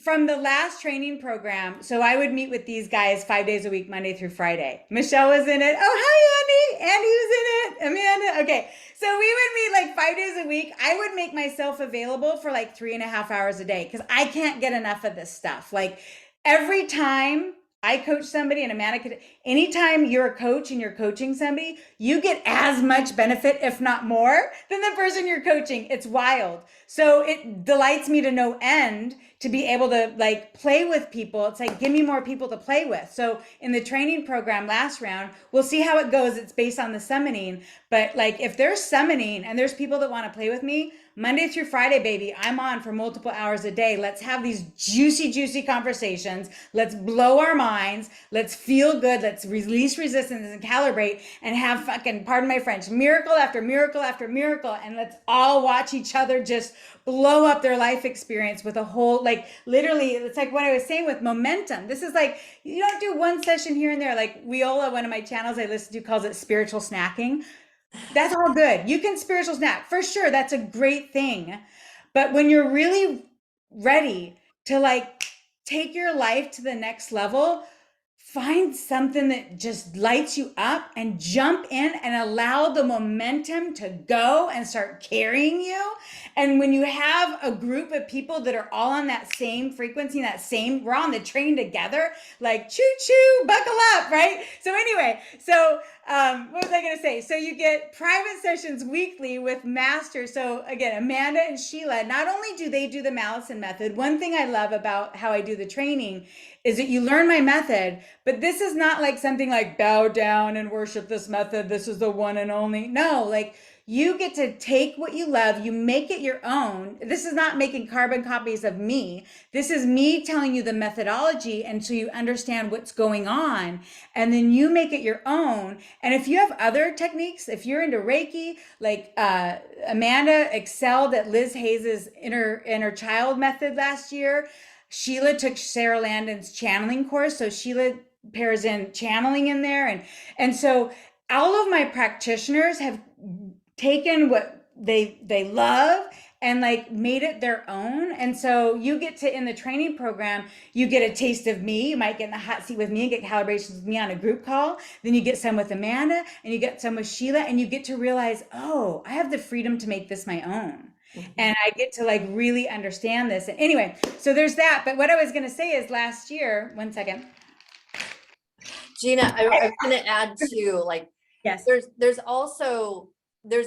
from the last training program, so I would meet with these guys 5 days a week, Monday through Friday. Michelle was in it. Oh, hi, Andy. Andy was in it. Amanda. Okay. So we would meet like 5 days a week. I would make myself available for like 3.5 hours a day because I can't get enough of this stuff. Like every time I coach somebody, and Amanda could, anytime you're a coach and you're coaching somebody, you get as much benefit, if not more, than the person you're coaching. It's wild. So it delights me to no end to be able to like play with people. It's like, give me more people to play with. So in the training program last round, we'll see how it goes. It's based on the summoning, but like if there's summoning and there's people that want to play with me, Monday through Friday, baby, I'm on for multiple hours a day. Let's have these juicy, juicy conversations. Let's blow our minds. Let's feel good. Let's release resistance and calibrate and have fucking, pardon my French, miracle after miracle after miracle. And let's all watch each other just blow up their life experience with a whole, like literally, it's like what I was saying with momentum. This is like, you don't do one session here and there. Like Viola, one of my channels I listen to, calls it spiritual snacking. That's all good. You can spiritual snack for sure. That's a great thing. But when you're really ready to like take your life to the next level, find something that just lights you up and jump in and allow the momentum to go and start carrying you. And when you have a group of people that are all on that same frequency, we're on the train together, like choo choo, buckle up, right? So anyway, what was I going to say? So you get private sessions weekly with masters. So again, Amanda and Sheila, not only do they do the Mallison method, one thing I love about how I do the training is that you learn my method, but this is not like something like bow down and worship this method. This is the one and only. No, like you get to take what you love, you make it your own. This is not making carbon copies of me. This is me telling you the methodology and so you understand what's going on, and then you make it your own. And if you have other techniques, if you're into Reiki, like Amanda excelled at Liz Hayes's inner child method last year. Sheila took Sarah Landon's channeling course. So Sheila pairs in channeling in there. And so all of my practitioners have taken what they love and like made it their own. And so you get to, in the training program, you get a taste of me. You might get in the hot seat with me and get calibrations with me on a group call. Then you get some with Amanda and you get some with Sheila, and you get to realize, oh, I have the freedom to make this my own. And I get to like really understand this. And anyway, so there's that. But what I was going to say is last year, one second. Gina, I was going to add to like, yes, there's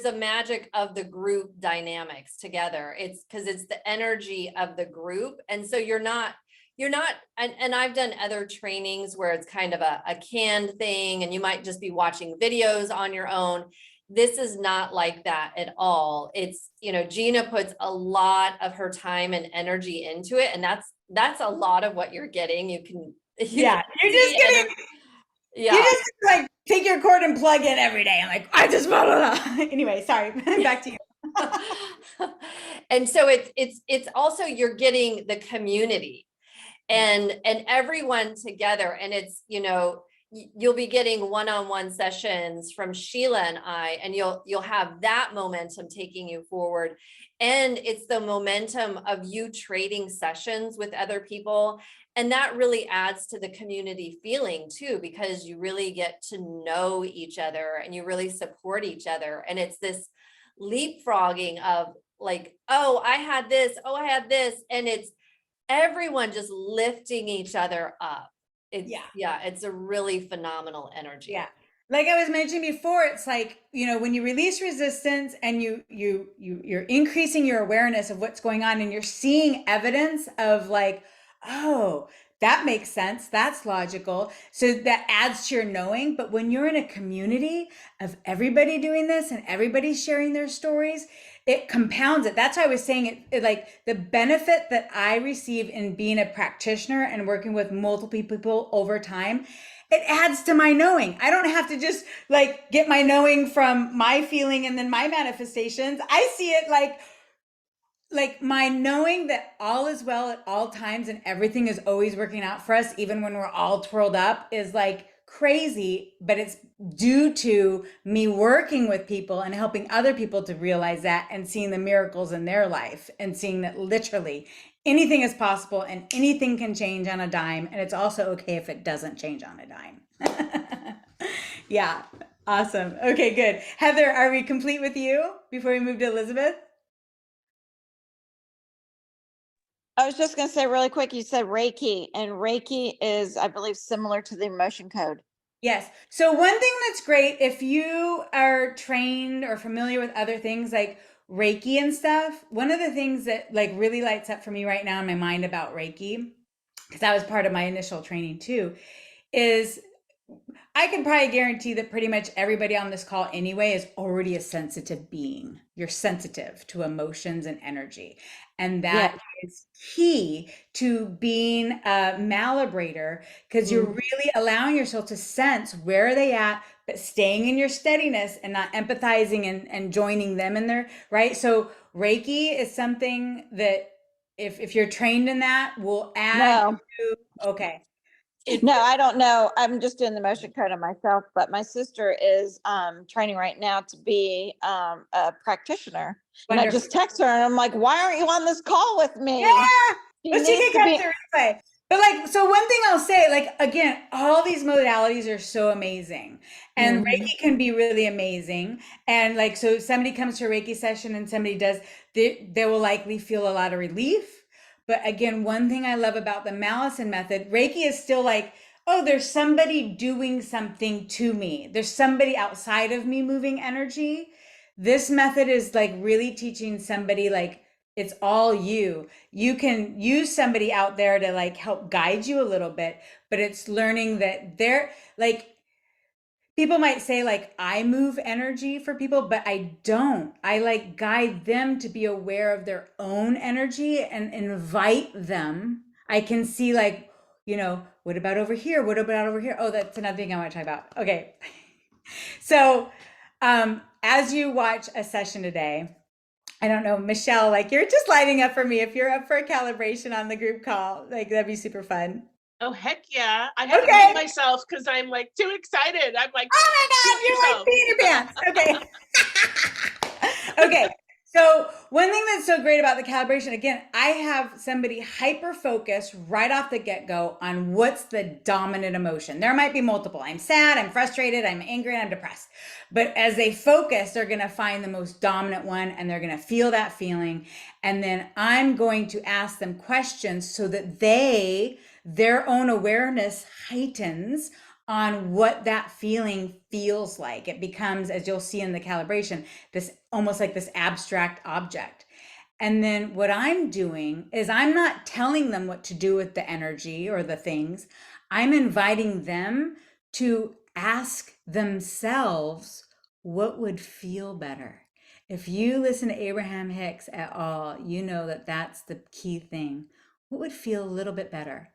a magic of the group dynamics together. It's because it's the energy of the group. And so you're not, and I've done other trainings where it's kind of a canned thing and you might just be watching videos on your own. This is not like that at all. It's, Gina puts a lot of her time and energy into it. And that's a lot of what you're getting. You're just getting, you just like take your cord and plug in every day. I'm like, I just, blah, blah, blah. Anyway, sorry, back to you. And so it's also, you're getting the community and everyone together. And it's, you'll be getting one-on-one sessions from Sheila and I, and you'll have that momentum taking you forward. And it's the momentum of you trading sessions with other people. And that really adds to the community feeling too, because you really get to know each other and you really support each other. And it's this leapfrogging of like, oh, I had this. And it's everyone just lifting each other up. It's a really phenomenal energy. Yeah. Like I was mentioning before, it's like, when you release resistance and you're increasing your awareness of what's going on and you're seeing evidence of like, oh, that makes sense. That's logical. So that adds to your knowing. But when you're in a community of everybody doing this and everybody sharing their stories, it compounds it. That's why I was saying it like the benefit that I receive in being a practitioner and working with multiple people over time, it adds to my knowing. I don't have to just like get my knowing from my feeling and then my manifestations. I see it like my knowing that all is well at all times and everything is always working out for us, even when we're all twirled up, is like crazy, but it's due to me working with people and helping other people to realize that and seeing the miracles in their life and seeing that literally anything is possible and anything can change on a dime. And it's also okay if it doesn't change on a dime. Yeah. Awesome. Okay, good. Heather, are we complete with you before we move to Elizabeth? I was just going to say really quick, you said Reiki, and Reiki is, I believe, similar to the emotion code. Yes. So one thing that's great, if you are trained or familiar with other things like Reiki and stuff, one of the things that like really lights up for me right now in my mind about Reiki, because that was part of my initial training too, is I can probably guarantee that pretty much everybody on this call anyway is already a sensitive being. You're sensitive to emotions and energy. And that is key to being a malabrator, because you're really allowing yourself to sense where are they at, but staying in your steadiness and not empathizing and joining them in there, right? So Reiki is something that if you're trained in that will add No, to, okay. no, I don't know. I'm just doing the motion code on myself, but my sister is training right now to be a practitioner. And I Wonderful. just text her and I'm like, why aren't you on this call with me? Yeah. She Let's take needs it to up be- to replay. But like, so one thing I'll say, like, again, all these modalities are so amazing. And Reiki can be really amazing. And like, so somebody comes to a Reiki session and somebody does, they will likely feel a lot of relief. But again, one thing I love about the Mallison method, Reiki is still like, oh, there's somebody doing something to me. There's somebody outside of me moving energy. This method is like really teaching somebody like, it's all you. You can use somebody out there to like help guide you a little bit, but it's learning that they're like, people might say like I move energy for people, but I don't. I like guide them to be aware of their own energy and invite them. I can see like, you know, what about over here? What about over here? Oh, that's another thing I want to talk about. Okay. So, as you watch a session today, I don't know, Michelle, like you're just lighting up for me. If you're up for a calibration on the group call, like that'd be super fun. Oh, heck yeah. I had to Okay. mute myself because I'm like too excited. I'm like, Oh my God, you're like Peter Pan. Okay. Okay. So one thing that's so great about the calibration, again, I have somebody hyper focused right off the get-go on what's the dominant emotion. There might be multiple. I'm sad, I'm frustrated, I'm angry, I'm depressed. But as they focus, they're going to find the most dominant one and they're going to feel that feeling. And then I'm going to ask them questions so that their own awareness heightens on what that feeling feels like. It becomes, as you'll see in the calibration, this almost like this abstract object. And then what I'm doing is I'm not telling them what to do with the energy or the things. I'm inviting them to ask themselves what would feel better. If you listen to Abraham Hicks at all, you know that that's the key thing. What would feel a little bit better?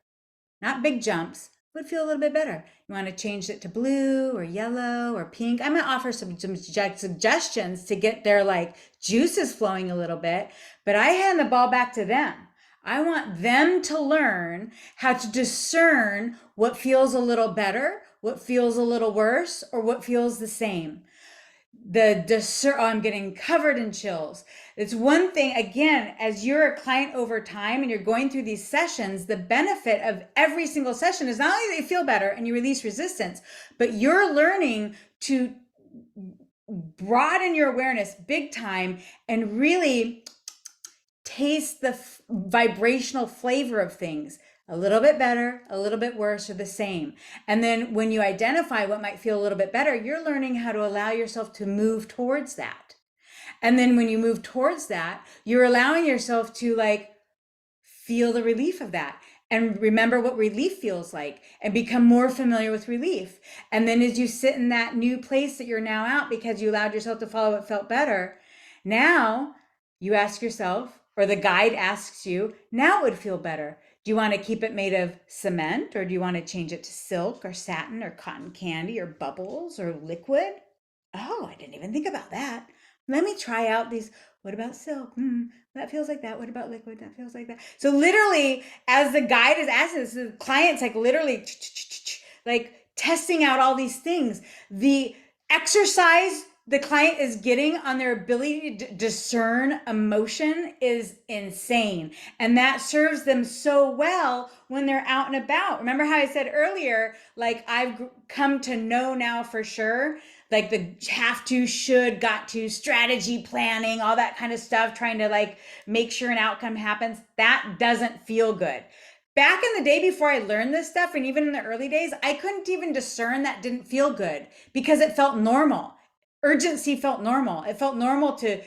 Not big jumps, would feel a little bit better. You want to change it to blue or yellow or pink. I'm going to offer some suggestions to get their like juices flowing a little bit, but I hand the ball back to them. I want them to learn how to discern what feels a little better, what feels a little worse, or what feels the same. I'm getting covered in chills. It's one thing, again, as you're a client over time and you're going through these sessions, the benefit of every single session is not only that you feel better and you release resistance, but you're learning to broaden your awareness big time and really taste the vibrational flavor of things. A little bit better, a little bit worse, or the same. And then when you identify what might feel a little bit better, you're learning how to allow yourself to move towards that. And then when you move towards that, you're allowing yourself to like feel the relief of that and remember what relief feels like and become more familiar with relief. And then as you sit in that new place that you're now out because you allowed yourself to follow what felt better, now you ask yourself, or the guide asks you, now it would feel better. Do you want to keep it made of cement, or do you want to change it to silk or satin or cotton candy or bubbles or liquid? Oh, I didn't even think about that. Let me try out these. What about silk? That feels like that. What about liquid? That feels like that. So literally, as the guide is asking this, the client's like literally like testing out all these things. The exercise the client is getting on their ability to discern emotion is insane. And that serves them so well when they're out and about. Remember how I said earlier, like I've come to know now for sure, like the have to, should, got to, strategy planning, all that kind of stuff, trying to like make sure an outcome happens. That doesn't feel good. Back in the day before I learned this stuff, and even in the early days, I couldn't even discern that didn't feel good because it felt normal. Urgency felt normal. It felt normal to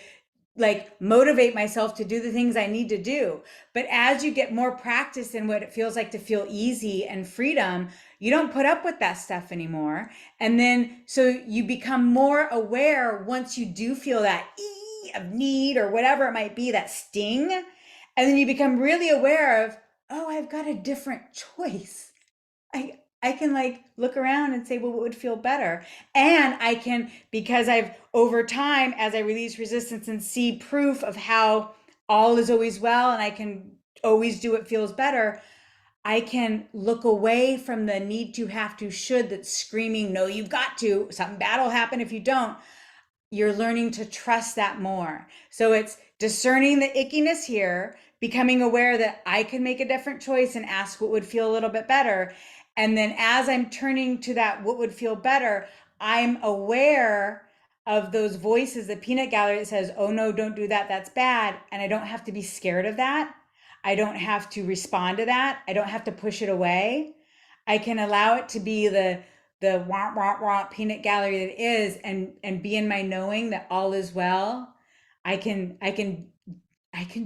like motivate myself to do the things I need to do. But as you get more practice in what it feels like to feel easy and freedom, you don't put up with that stuff anymore. And then, so you become more aware once you do feel that of need or whatever it might be, that sting. And then you become really aware of, oh, I've got a different choice. I can like look around and say, well, what would feel better? And I can, because I've over time, as I release resistance and see proof of how all is always well, and I can always do what feels better, I can look away from the need to, have to, should that's screaming, no, you've got to, something bad will happen if you don't. You're learning to trust that more. So it's discerning the ickiness here, becoming aware that I can make a different choice and ask what would feel a little bit better. And then as I'm turning to that, what would feel better, I'm aware of those voices, the peanut gallery that says, oh no, don't do that, that's bad. And I don't have to be scared of that. I don't have to respond to that. I don't have to push it away. I can allow it to be the wah, wah, wah peanut gallery that is, and be in my knowing that all is well. I can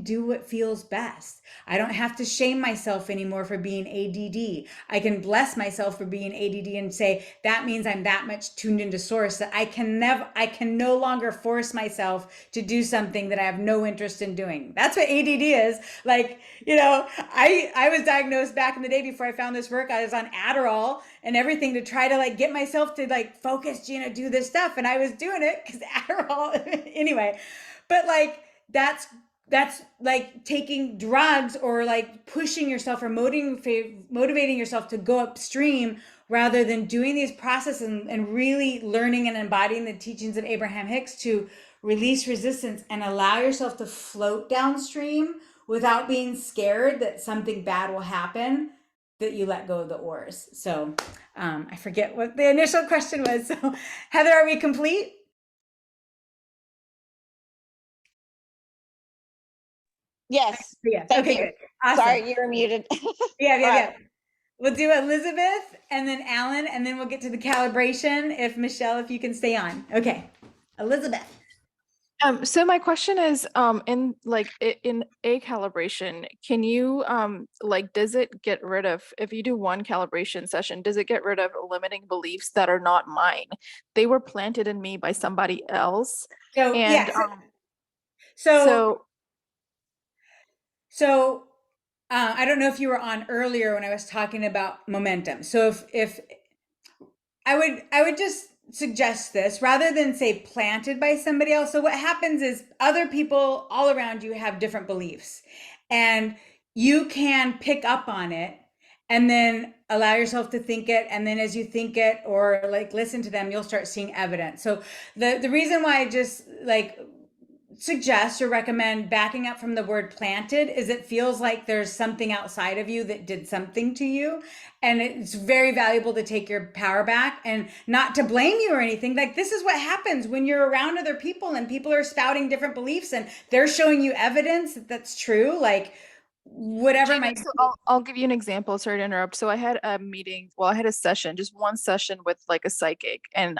do what feels best. I don't have to shame myself anymore for being ADD. I can bless myself for being ADD and say, that means I'm that much tuned into source that I can no longer force myself to do something that I have no interest in doing. That's what ADD is. Like, I was diagnosed back in the day before I found this work. I was on Adderall and everything to try to like get myself to like focus, Gina, do this stuff. And I was doing it because Adderall, anyway, but like, that's like taking drugs or like pushing yourself or motivating yourself to go upstream rather than doing these processes and really learning and embodying the teachings of Abraham Hicks to release resistance and allow yourself to float downstream without being scared that something bad will happen, that you let go of the oars. So I forget what the initial question was. So Heather, are we complete? Yes. Yes. Thank Okay, you. good. Awesome. Sorry, you were muted. Yeah. We'll do Elizabeth and then Alan, and then we'll get to the calibration. If Michelle, if you can stay on. Okay. Elizabeth. So my question is, in a calibration, can you, does it get rid of, if you do one calibration session, does it get rid of limiting beliefs that are not mine? They were planted in me by somebody else. So, And, So I don't know if you were on earlier when I was talking about momentum. So if I would just suggest this rather than say planted by somebody else. So what happens is other people all around you have different beliefs, and you can pick up on it and then allow yourself to think it. And then as you think it or like listen to them, you'll start seeing evidence. So the reason why I just like suggest or recommend backing up from the word planted is it feels like there's something outside of you that did something to you, and it's very valuable to take your power back and not to blame you or anything. Like, this is what happens when you're around other people and people are spouting different beliefs and they're showing you evidence that that's true, like whatever might so I'll give you an example. Sorry to interrupt. So I had a meeting, well, I had a session, just one session with like a psychic. And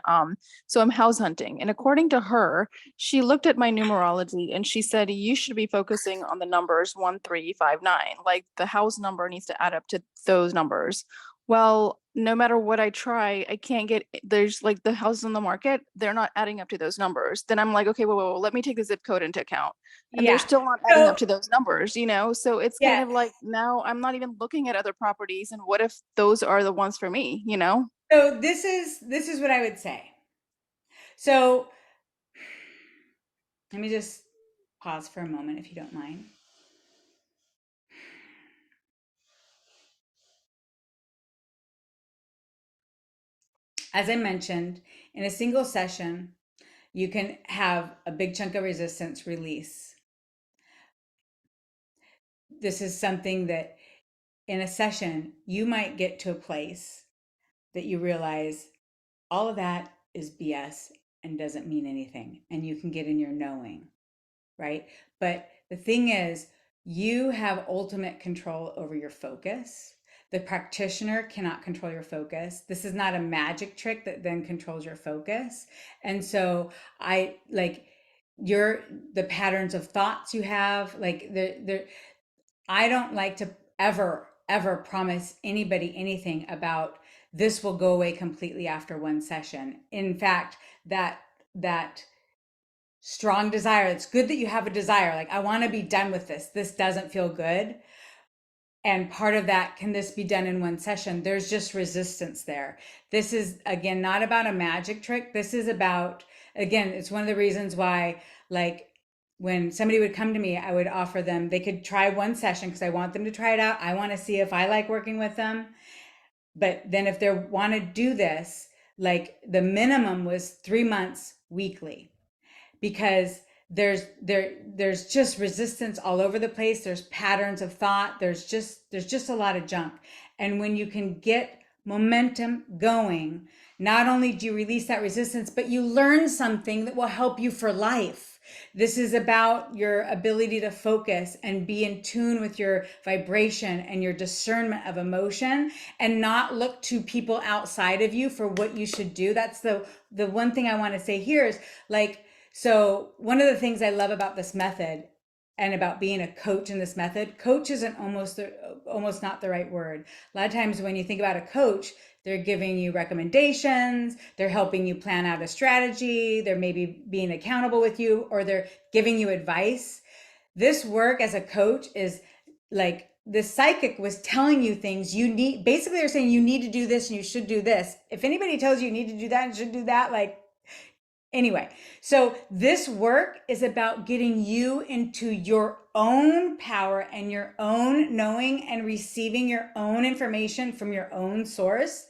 so I'm house hunting. And according to her, she looked at my numerology and she said, you should be focusing on the numbers 1359. Like the house number needs to add up to those numbers. Well, no matter what I try, I can't get, there's like the houses on the market, they're not adding up to those numbers. Then I'm like, okay, well, let me take the zip code into account. And they're still not adding up to those numbers, So it's kind of like, now I'm not even looking at other properties. And what if those are the ones for me, So this is what I would say. So let me just pause for a moment, if you don't mind. As I mentioned, in a single session, you can have a big chunk of resistance release. This is something that in a session, you might get to a place that you realize all of that is BS and doesn't mean anything. And you can get in your knowing, right? But the thing is, you have ultimate control over your focus. The practitioner cannot control your focus. This is not a magic trick that then controls your focus. And so I like the patterns of thoughts you have, like I don't like to ever promise anybody anything about this will go away completely after one session. In fact, that strong desire, it's good that you have a desire, like, I want to be done with this. This doesn't feel good. And part of that, can this be done in one session? There's just resistance there. This is, again, not about a magic trick. This is about, again, it's one of the reasons why, like, when somebody would come to me, I would offer them, they could try one session because I want them to try it out. I want to see if I like working with them. But then if they want to do this, like, the minimum was 3 months weekly, because there's just resistance all over the place. There's patterns of thought. There's just a lot of junk. And when you can get momentum going, not only do you release that resistance, but you learn something that will help you for life. This is about your ability to focus and be in tune with your vibration and your discernment of emotion, and not look to people outside of you for what you should do. That's the one thing I want to say here is, like, so one of the things I love about this method and about being a coach in this method, coach isn't almost not the right word. A lot of times when you think about a coach, they're giving you recommendations, they're helping you plan out a strategy, they're maybe being accountable with you, or they're giving you advice. This work as a coach is like, the psychic was telling you things you need. Basically, they're saying you need to do this and you should do this. If anybody tells you you need to do that and should do that, like, anyway, so this work is about getting you into your own power and your own knowing and receiving your own information from your own source,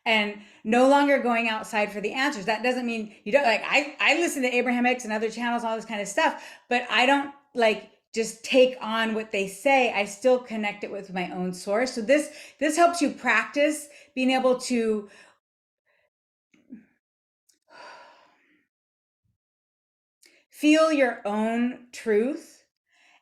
and no longer going outside for the answers. That doesn't mean you don't, like, I listen to Abraham Hicks and other channels, all this kind of stuff, but I don't, like, just take on what they say. I still connect it with my own source. So this helps you practice being able to feel your own truth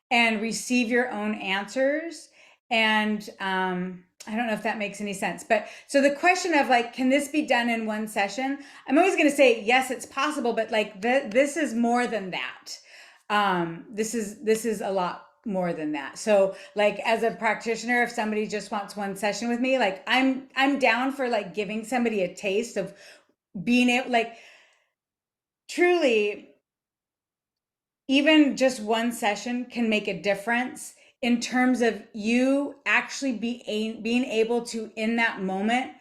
and receive your own answers. And I don't know if that makes any sense, but so the question of, like, can this be done in one session? I'm always going to say, yes, it's possible, but, like, this is more than that. This is a lot more than that. So, like, as a practitioner, if somebody just wants one session with me, like, I'm down for, like, giving somebody a taste of being able, like, truly, even just one session can make a difference in terms of you actually being able to, in that moment,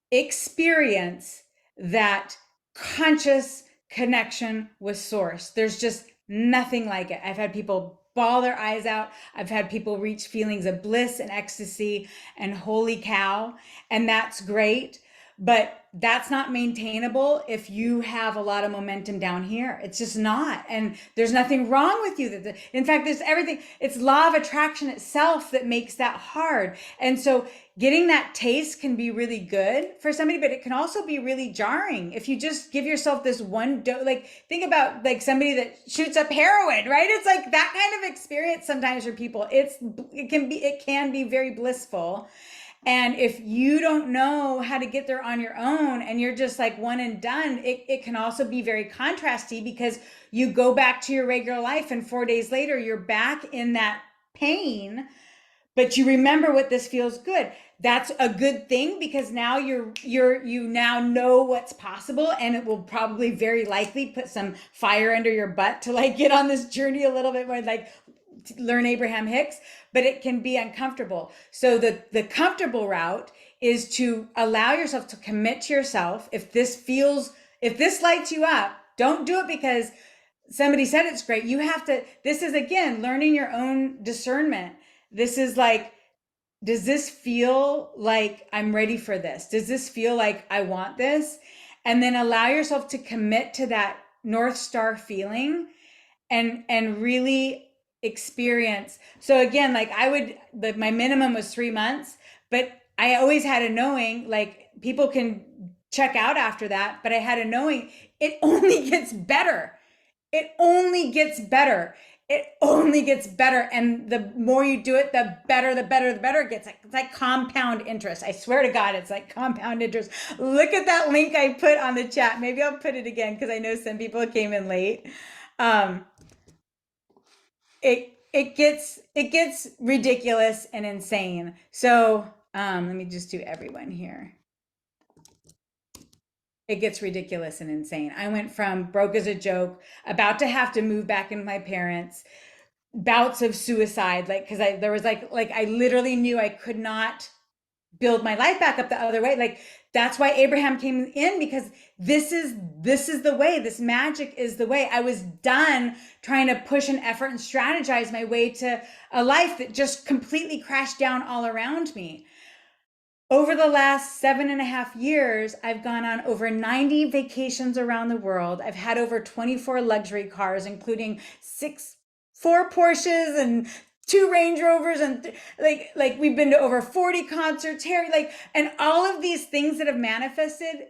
experience that conscious connection with source. There's just nothing like it. I've had people bawl their eyes out. I've had people reach feelings of bliss and ecstasy and holy cow, and that's great. But that's not maintainable if you have a lot of momentum down here. It's just not. And there's nothing wrong with you. In fact, there's everything. It's law of attraction itself that makes that hard. And so getting that taste can be really good for somebody, but it can also be really jarring if you just give yourself this one like, think about, like, somebody that shoots up heroin, right? It's like that kind of experience sometimes for people. It can be very blissful. And if you don't know how to get there on your own and you're just like one and done, it can also be very contrasty, because you go back to your regular life and 4 days later you're back in that pain, but you remember what this feels good. That's a good thing, because now you now know what's possible, and it will probably very likely put some fire under your butt to, like, get on this journey a little bit more, like, learn Abraham Hicks, but it can be uncomfortable. So the comfortable route is to allow yourself to commit to yourself. If this lights you up, don't do it because somebody said it's great. You have to, this is, again, learning your own discernment. This is like, does this feel like I'm ready for this? Does this feel like I want this? And then allow yourself to commit to that North Star feeling and really experience. So again, like, my minimum was 3 months, but I always had a knowing, like, people can check out after that, but I had a knowing it only gets better. It only gets better. It only gets better. And the more you do it, the better it gets. It's like compound interest. I swear to God, it's like compound interest. Look at that link I put on the chat. Maybe I'll put it again, because I know some people came in late. It gets ridiculous and insane. So let me just do everyone here. it gets ridiculous and insane. I went from broke as a joke, about to have to move back in with my parents, bouts of suicide, like, because there was like I literally knew I could not build my life back up the other way. Like, that's why Abraham came in, because this is the way. This magic is the way. I was done trying to push an effort and strategize my way to a life that just completely crashed down all around me. Over the last 7.5 years, I've gone on over 90 vacations around the world. I've had over 24 luxury cars, including 4 Porsches and 2 Range Rovers, and like we've been to over 40 concerts, Harry, and all of these things that have manifested,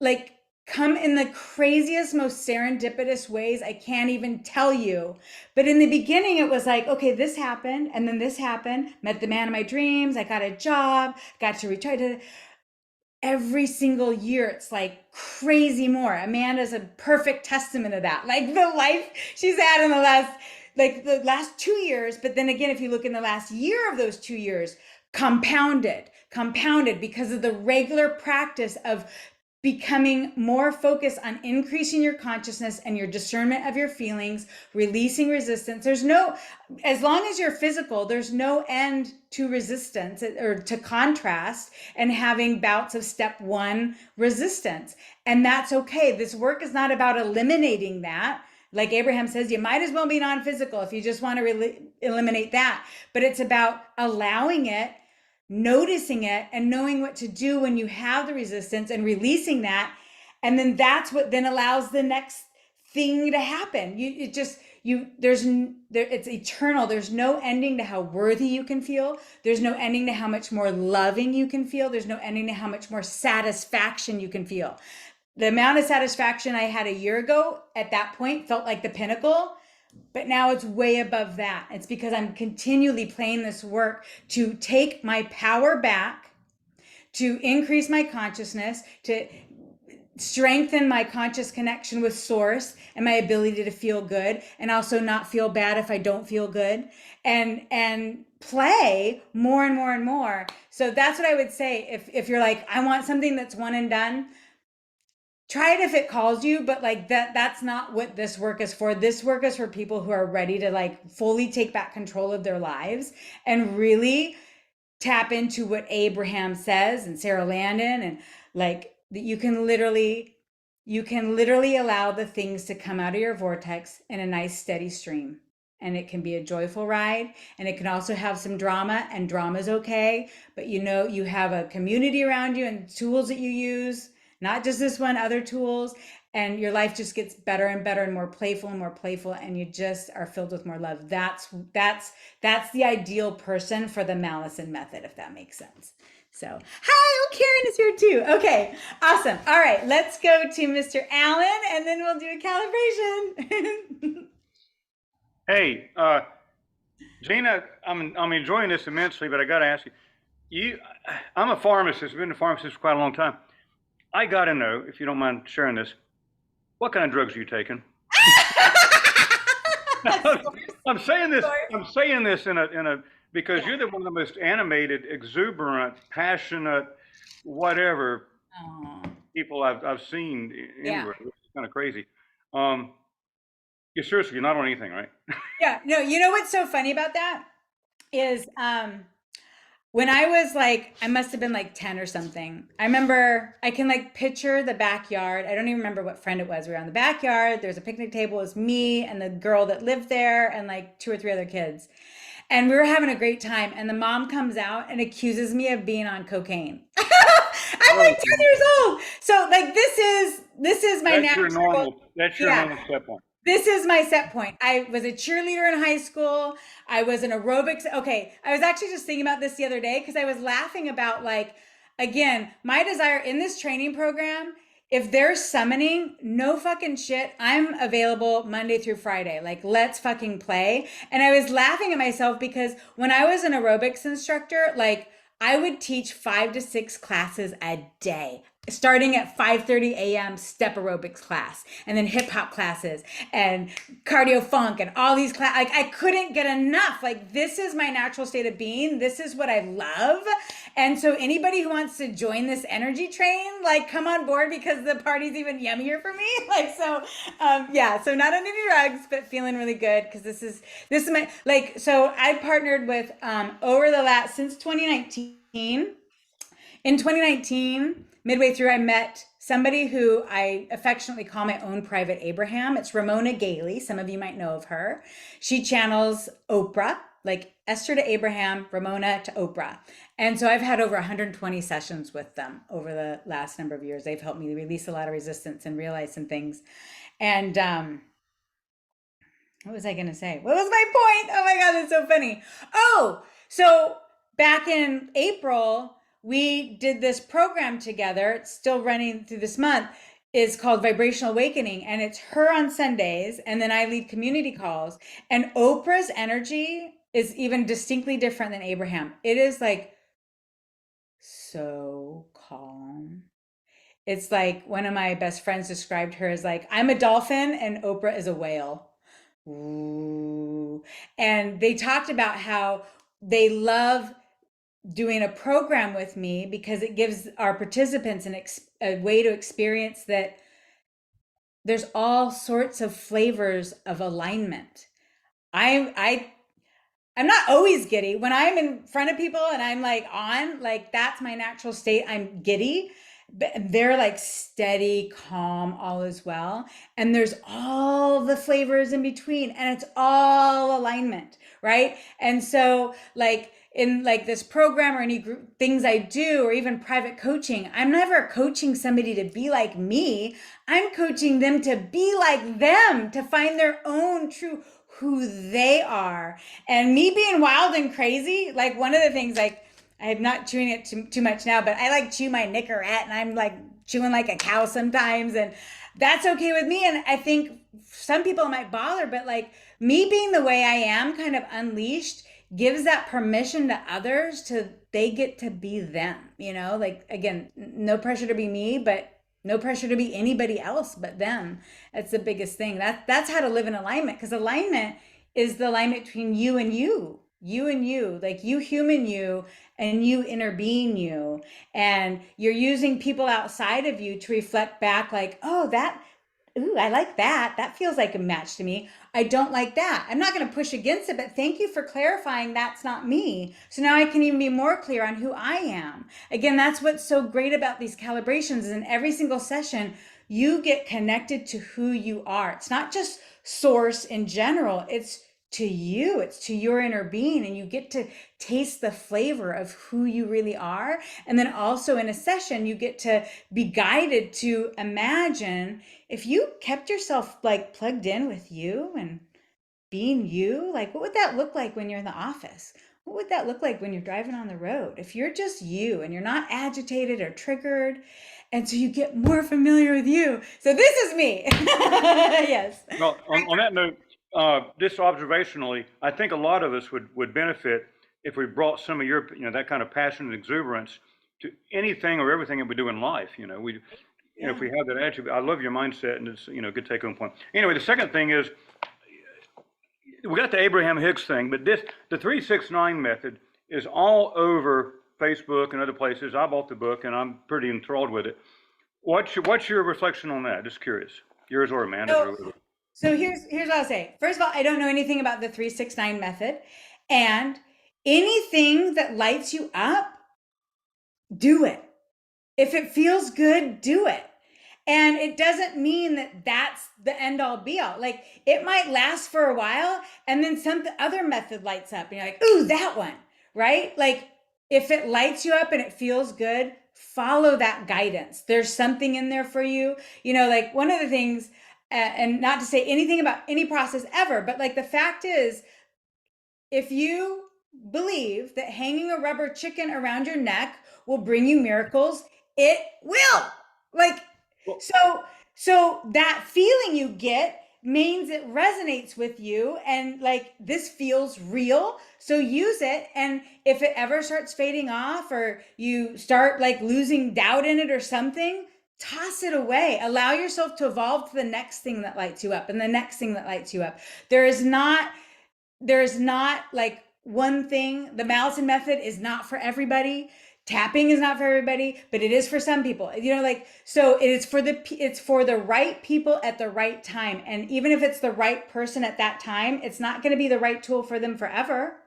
like, come in the craziest, most serendipitous ways I can't even tell you. But in the beginning, it was like, okay, this happened, and then this happened, met the man of my dreams, I got a job, got to retire. Every single year, it's like crazy more. Amanda's a perfect testament of that. Like, the life she's had in the last 2 years. But then again, if you look in the last year of those 2 years, compounded because of the regular practice of becoming more focused on increasing your consciousness and your discernment of your feelings, releasing resistance. As long as you're physical, there's no end to resistance or to contrast and having bouts of step 1 resistance. And that's okay. This work is not about eliminating that. Like Abraham says, you might as well be non-physical if you just want to eliminate that. But it's about allowing it, noticing it, and knowing what to do when you have the resistance and releasing that. And then that's what then allows the next thing to happen. It's eternal. There's no ending to how worthy you can feel. There's no ending to how much more loving you can feel. There's no ending to how much more satisfaction you can feel. The amount of satisfaction I had a year ago at that point felt like the pinnacle. But now it's way above that. It's because I'm continually playing this work to take my power back, to increase my consciousness, to strengthen my conscious connection with source and my ability to feel good, and also not feel bad if I don't feel good, and play more and more and more. So that's what I would say. If you're like, I want something that's one and done, try it if it calls you, but like that's not what this work is for. This work is for people who are ready to like fully take back control of their lives and really tap into what Abraham says and Sarah Landon, and like that you can literally allow the things to come out of your vortex in a nice steady stream. And it can be a joyful ride, and it can also have some drama, and drama's okay, but you have a community around you and tools that you use, not just this one, other tools, and your life just gets better and better and more playful, and you just are filled with more love. That's the ideal person for the Mallison method, if that makes sense. So, hi, oh, Karen is here too. Okay, awesome. All right, let's go to Mr. Allen, and then we'll do a calibration. Hey, Gina, I'm enjoying this immensely, but I got to ask you, I'm a pharmacist, I've been a pharmacist for quite a long time. I got to know, if you don't mind sharing this, what kind of drugs are you taking? I'm saying this in a because you're one of the most animated, exuberant, passionate, whatever people I've seen anywhere. It's kind of crazy. You're not on anything, right? Yeah, no, you know what's so funny about that is when I was like, I must have been like 10 or something. I remember, I can like picture the backyard. I don't even remember what friend it was. We were on the backyard. There's a picnic table. It was me and the girl that lived there and like 2 or 3 other kids. And we were having a great time. And the mom comes out and accuses me of being on cocaine. I'm like 10 years old. So like, this is my natural. That's your normal set point. This is my set point. I was a cheerleader in high school. I was an aerobics. Okay. I was actually just thinking about this the other day because I was laughing about like, again, my desire in this training program, if they're summoning, no fucking shit, I'm available Monday through Friday. Like, let's fucking play. And I was laughing at myself because when I was an aerobics instructor, like I would teach 5 to 6 classes a day. starting at 5:30 a.m. step aerobics class, and then hip hop classes and cardio funk and all these classes. Like, I couldn't get enough. Like, this is my natural state of being. This is what I love. And so anybody who wants to join this energy train, like, come on board, because the party's even yummier for me. Like, so, yeah, so not on any drugs, but feeling really good. Cause this is my, like, so I partnered with, over the last, since 2019, in 2019, midway through, I met somebody who I affectionately call my own private Abraham. It's Ramona Gailey. Some of you might know of her. She channels Oprah, like Esther to Abraham, Ramona to Oprah. And so I've had over 120 sessions with them over the last number of years. They've helped me release a lot of resistance and realize some things. And what was I going to say? What was my point? Oh my God, that's so funny. Oh, so back in April, we did this program together. It's still running through this month. It's called Vibrational Awakening, and it's her on Sundays, and then I lead community calls. And Oprah's energy is even distinctly different than Abraham. It is like so calm. It's like, one of my best friends described her as like, I'm a dolphin and Oprah is a whale. Ooh. And they talked about how they love doing a program with me because it gives our participants a way to experience that there's all sorts of flavors of alignment. I'm not always giddy. When I'm in front of people and I'm like on, like, that's my natural state. I'm giddy, but they're like steady, calm, all is well. And there's all the flavors in between, and it's all alignment, right? And so, like, in like this program or any group things I do, or even private coaching, I'm never coaching somebody to be like me. I'm coaching them to be like them, to find their own true who they are. And me being wild and crazy, like, one of the things, like, I'm not chewing it too much now, but I like chew my Nicorette, and I'm like chewing like a cow sometimes, and that's okay with me. And I think some people might bother, but like, me being the way I am, kind of unleashed, gives that permission to others to, they get to be them, you know, like, again, no pressure to be me, but no pressure to be anybody else but them. That's the biggest thing. That's how to live in alignment, because alignment is the alignment between you and you, like you human you and you inner being you. And you're using people outside of you to reflect back, like, oh, ooh, I like that. That feels like a match to me. I don't like that. I'm not going to push against it, but thank you for clarifying that's not me. So now I can even be more clear on who I am. Again, that's what's so great about these calibrations, is in every single session, you get connected to who you are. It's not just source in general. It's to you, it's to your inner being, and you get to taste the flavor of who you really are. And then also in a session, you get to be guided to imagine, if you kept yourself like plugged in with you and being you, like, what would that look like when you're in the office? What would that look like when you're driving on the road? If you're just you and you're not agitated or triggered, and so you get more familiar with you. So this is me. Yes. Well, on that note, just observationally, I think a lot of us would benefit if we brought some of your, that kind of passion and exuberance to anything or everything that we do in life. If we have that attitude. I love your mindset, and it's, good take home point. Anyway, the second thing is, we got the Abraham Hicks thing, but the 369 method is all over Facebook and other places. I bought the book and I'm pretty enthralled with it. What's your reflection on that? Just curious. Yours or Amanda's. So here's what I'll say. First of all, I don't know anything about the 369 method, and anything that lights you up, do it. If it feels good, do it. And it doesn't mean that that's the end all be all. Like, it might last for a while, and then some other method lights up and you're like, ooh, that one, right? Like, if it lights you up and it feels good, follow that guidance. There's something in there for you. Like, one of the things, and not to say anything about any process ever, but like, the fact is, if you believe that hanging a rubber chicken around your neck will bring you miracles, it will. Like, so that feeling you get, means it resonates with you and like this feels real. So use it. And if it ever starts fading off or you start like losing doubt in it or something, toss it away. Allow yourself to evolve to the next thing that lights you up and the next thing that lights you up. There is not like one thing. The Mallison method is not for everybody. Tapping is not for everybody, but it is for some people. You know, like, so it's for the right people at the right time. And even if it's the right person at that time, it's not going to be the right tool for them forever.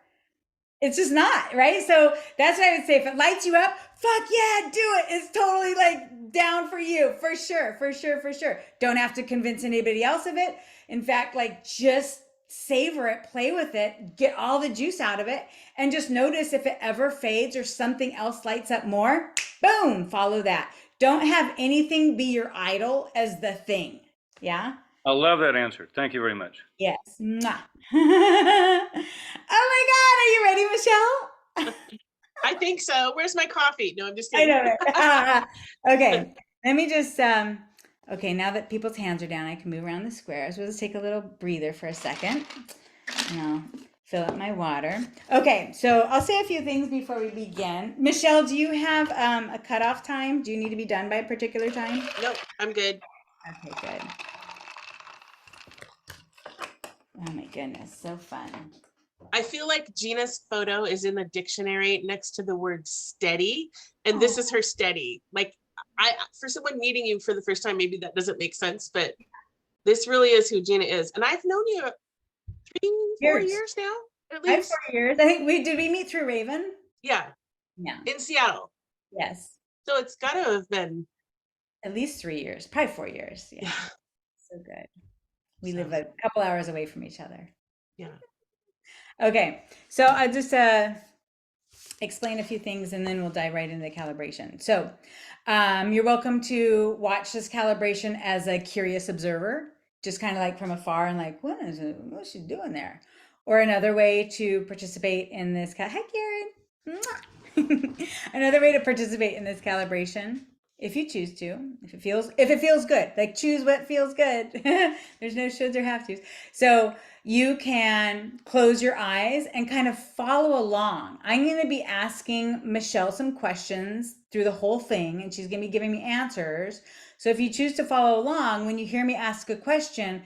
It's just not, right? So that's what I would say. If it lights you up, fuck yeah, do it. It's totally like down for you, for sure, for sure, for sure. Don't have to convince anybody else of it. In fact, like just savor it, play with it, get all the juice out of it, and just notice if it ever fades or something else lights up more, boom, follow that. Don't have anything be your idol as the thing. Yeah? I love that answer. Thank you very much. Yes. Mwah. Oh my God, are you ready, Michelle? I think so. Where's my coffee? No, I'm just I kidding. know it. Okay, let me just, okay, now that people's hands are down, I can move around the square. So let's take a little breather for a second. And I'll fill up my water. Okay, so I'll say a few things before we begin. Michelle, do you have a cutoff time? Do you need to be done by a particular time? Nope, I'm good. Okay, good. Oh my goodness, so fun. I feel like Gina's photo is in the dictionary next to the word steady, and this is her steady. Like, for someone meeting you for the first time, maybe that doesn't make sense, but this really is who Gina is. And I've known you 4 years now, at I have least. 4 years. I think did we meet through Raven? Yeah, Yeah. in Seattle. Yes. So it's got to have been At least 3 years, probably 4 years. Yeah. Yeah. So good. We live a couple hours away from each other. Yeah. Okay, so I'll just explain a few things and then we'll dive right into the calibration. So you're welcome to watch this calibration as a curious observer, just kind of like from afar and like, what's she doing there? Or another way to participate in this, hi Karen. Another way to participate in this calibration, if you choose to, if it feels good, like choose what feels good. There's no shoulds or have tos. So you can close your eyes and kind of follow along. I'm going to be asking Michelle some questions through the whole thing, and she's going to be giving me answers. So if you choose to follow along, when you hear me ask a question,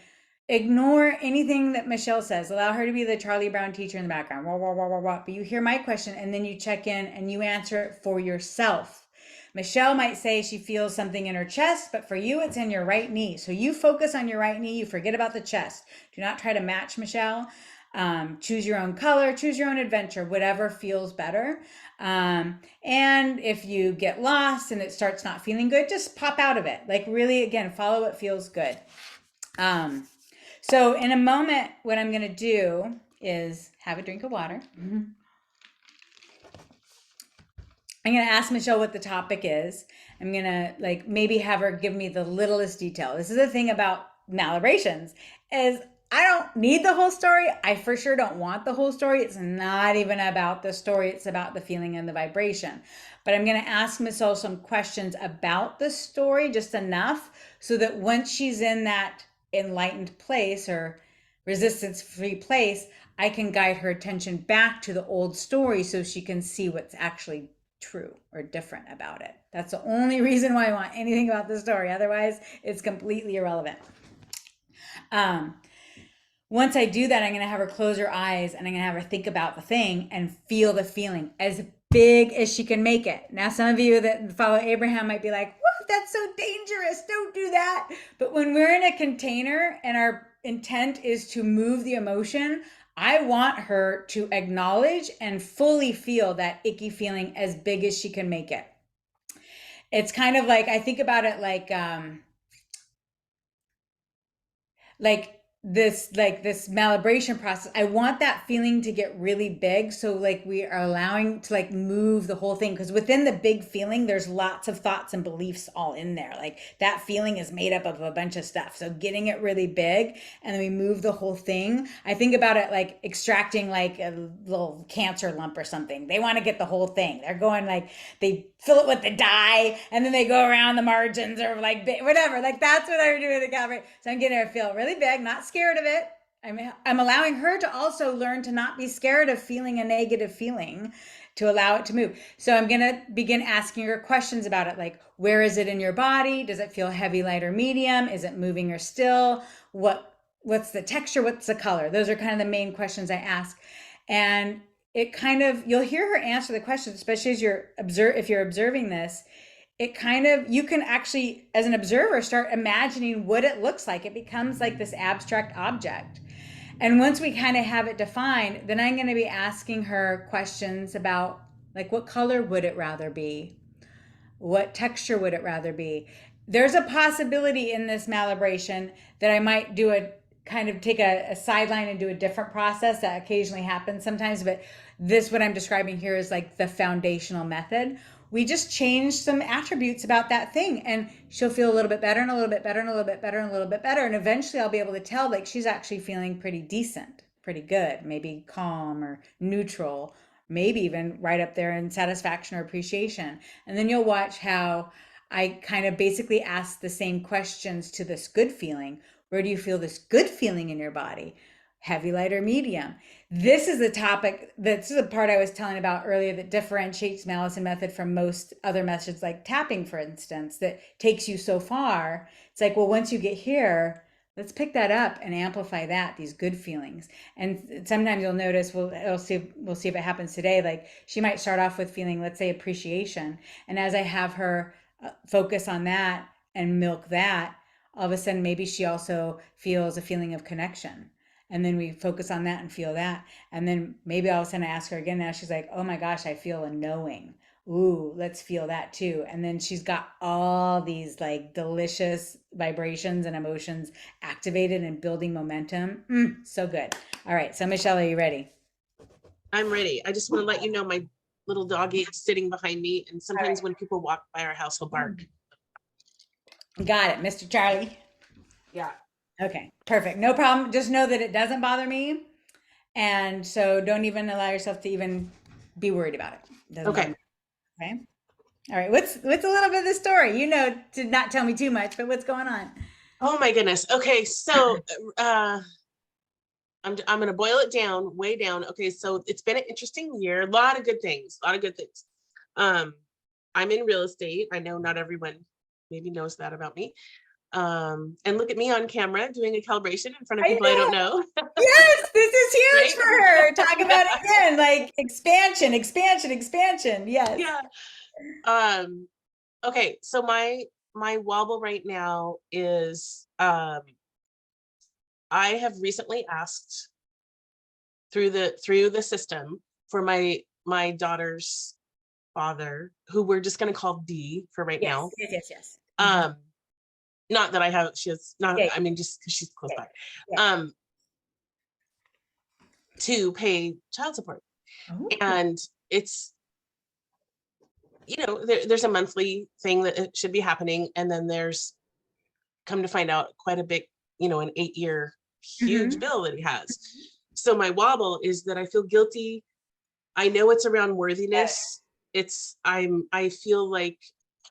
ignore anything that Michelle says. Allow her to be the Charlie Brown teacher in the background. Wah, wah, wah, wah, wah. But you hear my question, and then you check in and you answer it for yourself. Michelle might say she feels something in her chest, but for you, it's in your right knee. So you focus on your right knee. You forget about the chest. Do not try to match Michelle. Choose your own color, choose your own adventure, whatever feels better. And if you get lost and it starts not feeling good, just pop out of it. Like really, again, follow what feels good. So in a moment, what I'm going to do is have a drink of water. I'm going to ask Michelle what the topic is. I'm going to like maybe have her give me the littlest detail. This is the thing about Calibrations is I don't need the whole story. I for sure don't want the whole story. It's not even about the story. It's about the feeling and the vibration. But I'm going to ask Michelle some questions about the story, just enough so that once she's in that enlightened place or resistance-free place, I can guide her attention back to the old story so she can see what's actually true or different about it. That's the only reason why I want anything about the story. Otherwise, it's completely irrelevant. Once I do that, I'm going to have her close her eyes and I'm going to have her think about the thing and feel the feeling as big as she can make it. Now, some of you that follow Abraham might be like, "Whoa, that's so dangerous. Don't do that." But when we're in a container and our intent is to move the emotion, I want her to acknowledge and fully feel that icky feeling as big as she can make it. It's kind of like, I think about it like this malibration process, I want that feeling to get really big. So like we are allowing to like move the whole thing, because within the big feeling, there's lots of thoughts and beliefs all in there. Like that feeling is made up of a bunch of stuff. So getting it really big and then we move the whole thing. I think about it like extracting like a little cancer lump or something. They want to get the whole thing. They're going like, they fill it with the dye and then they go around the margins or like whatever. Like that's what I would do with the calibrate. So I'm getting her to feel really big, not scared of it. I'm allowing her to also learn to not be scared of feeling a negative feeling, to allow it to move. So I'm going to begin asking her questions about it. Like, where is it in your body? Does it feel heavy, light, or medium? Is it moving or still? What's the texture? What's the color? Those are kind of the main questions I ask. And it kind of, you'll hear her answer the questions, especially as if you're observing this. It kind of, you can actually, as an observer, start imagining what it looks like. It becomes like this abstract object. And once we kind of have it defined, then I'm going to be asking her questions about like, what color would it rather be? What texture would it rather be? There's a possibility in this malibration that I might do a kind of take a sideline and do a different process. That occasionally happens sometimes, but this, what I'm describing here, is like the foundational method. We just change some attributes about that thing and she'll feel a little bit better and a little bit better and a little bit better and a little bit better. And eventually I'll be able to tell like she's actually feeling pretty decent, pretty good, maybe calm or neutral, maybe even right up there in satisfaction or appreciation. And then you'll watch how I kind of basically ask the same questions to this good feeling. Where do you feel this good feeling in your body? Heavy, light, or medium? This is the topic, this is the part I was telling about earlier that differentiates Mallison method from most other methods like tapping, for instance, that takes you so far. It's like, well, once you get here, let's pick that up and amplify that, these good feelings. And sometimes you'll notice, we'll see if it happens today, like she might start off with feeling, let's say, appreciation. And as I have her focus on that and milk that, all of a sudden, maybe she also feels a feeling of connection. And then we focus on that and feel that. And then maybe all of a sudden I ask her again, now she's like, oh my gosh, I feel a knowing. Ooh, let's feel that too. And then she's got all these like delicious vibrations and emotions activated and building momentum. So good. All right. So Michelle, are you ready? I'm ready. I just want to let you know my little doggy is sitting behind me. And sometimes when people walk by our house, he'll bark. Got it. Mr. Charlie. Yeah. Okay, perfect. No problem. Just know that it doesn't bother me. And so don't even allow yourself to even be worried about it. Doesn't Okay. bother me. Okay. All right. What's a little bit of the story? You know, to not tell me too much, but what's going on? Oh my goodness. Okay. So, I'm going to boil it down, way down. Okay. So it's been an interesting year. A lot of good things. I'm in real estate. I know not everyone maybe knows that about me. And look at me on camera doing a calibration in front of people I don't know. Yes, this is huge Right? for her. Talk about it again, like expansion. Yes. Yeah. Okay. So my wobble right now is, I have recently asked through the system for my daughter's father, who we're just going to call D for right now. Yes. Not that she has not, Yeah. I mean, just because she's close by, Yeah. to pay child support. Oh. And it's, there's a monthly thing that it should be happening. And then there's, come to find out, quite a big, an 8-year huge bill that he has. So my wobble is that I feel guilty. I know it's around worthiness. I feel like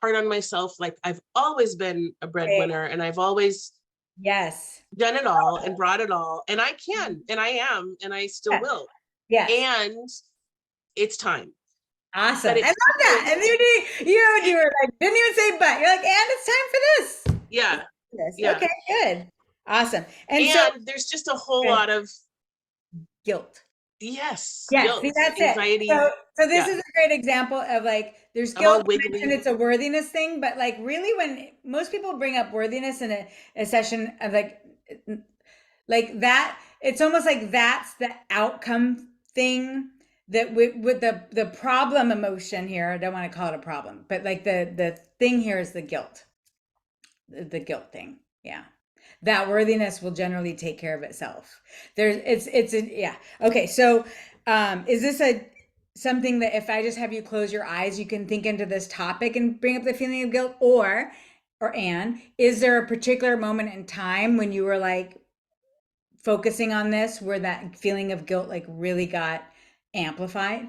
hard on myself. Like I've always been a breadwinner and I've always done it all and brought it all. And I can, and I am, and I still will. Yes. And it's time. Awesome. I love that. And you were like, didn't even say but. You're like, and it's time for this. Yeah. Yeah. Okay, good. Awesome. And so there's just a whole lot of guilt. Yes. Yeah, guilt, see, that's anxiety. it. So this is a great example of like, there's guilt and it's a worthiness thing, but like really when most people bring up worthiness in a session of like that, it's almost like that's the outcome thing that with the problem emotion here, I don't want to call it a problem, but like the thing here is the guilt thing. Yeah. That worthiness will generally take care of itself. Yeah. Okay. So, is this something that if I just have you close your eyes, you can think into this topic and bring up the feeling of guilt, or Anne, is there a particular moment in time when you were like focusing on this, where that feeling of guilt like really got amplified?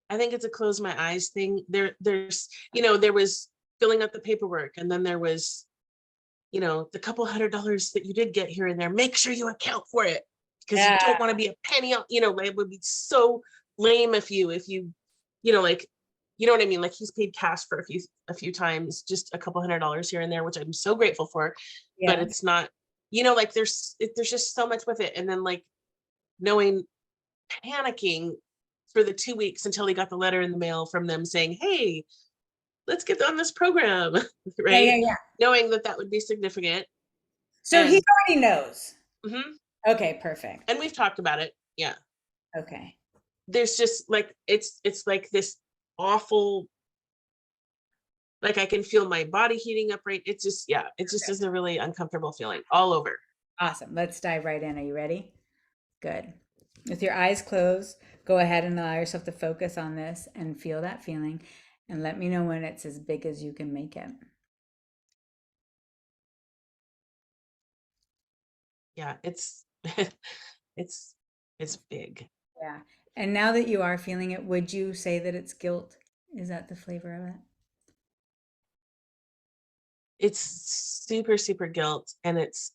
I think it's a close my eyes thing. There's, there was filling out the paperwork, and then there was, the couple $100 that you did get here and there. Make sure you account for it, because you don't want to be a penny out. It would be so lame if you, like, you know what I mean? Like, he's paid cash for a few times, just a couple $100 here and there, which I'm so grateful for. But it's not, like there's just so much with it. And then like panicking for the 2 weeks until he got the letter in the mail from them saying, hey, let's get on this program, right? Yeah. Knowing that would be significant. So he already knows. Mm-hmm. Okay, perfect. And we've talked about it. Yeah. Okay. There's just like, it's like this awful, like I can feel my body heating up, right? It's just, it just is a really uncomfortable feeling all over. Awesome. Let's dive right in. Are you ready? Good. With your eyes closed, go ahead and allow yourself to focus on this and feel that feeling, and let me know when it's as big as you can make it. Yeah, it's it's big. Yeah. And now that you are feeling it, would you say that it's guilt? Is that the flavor of it? It's super, super guilt. And it's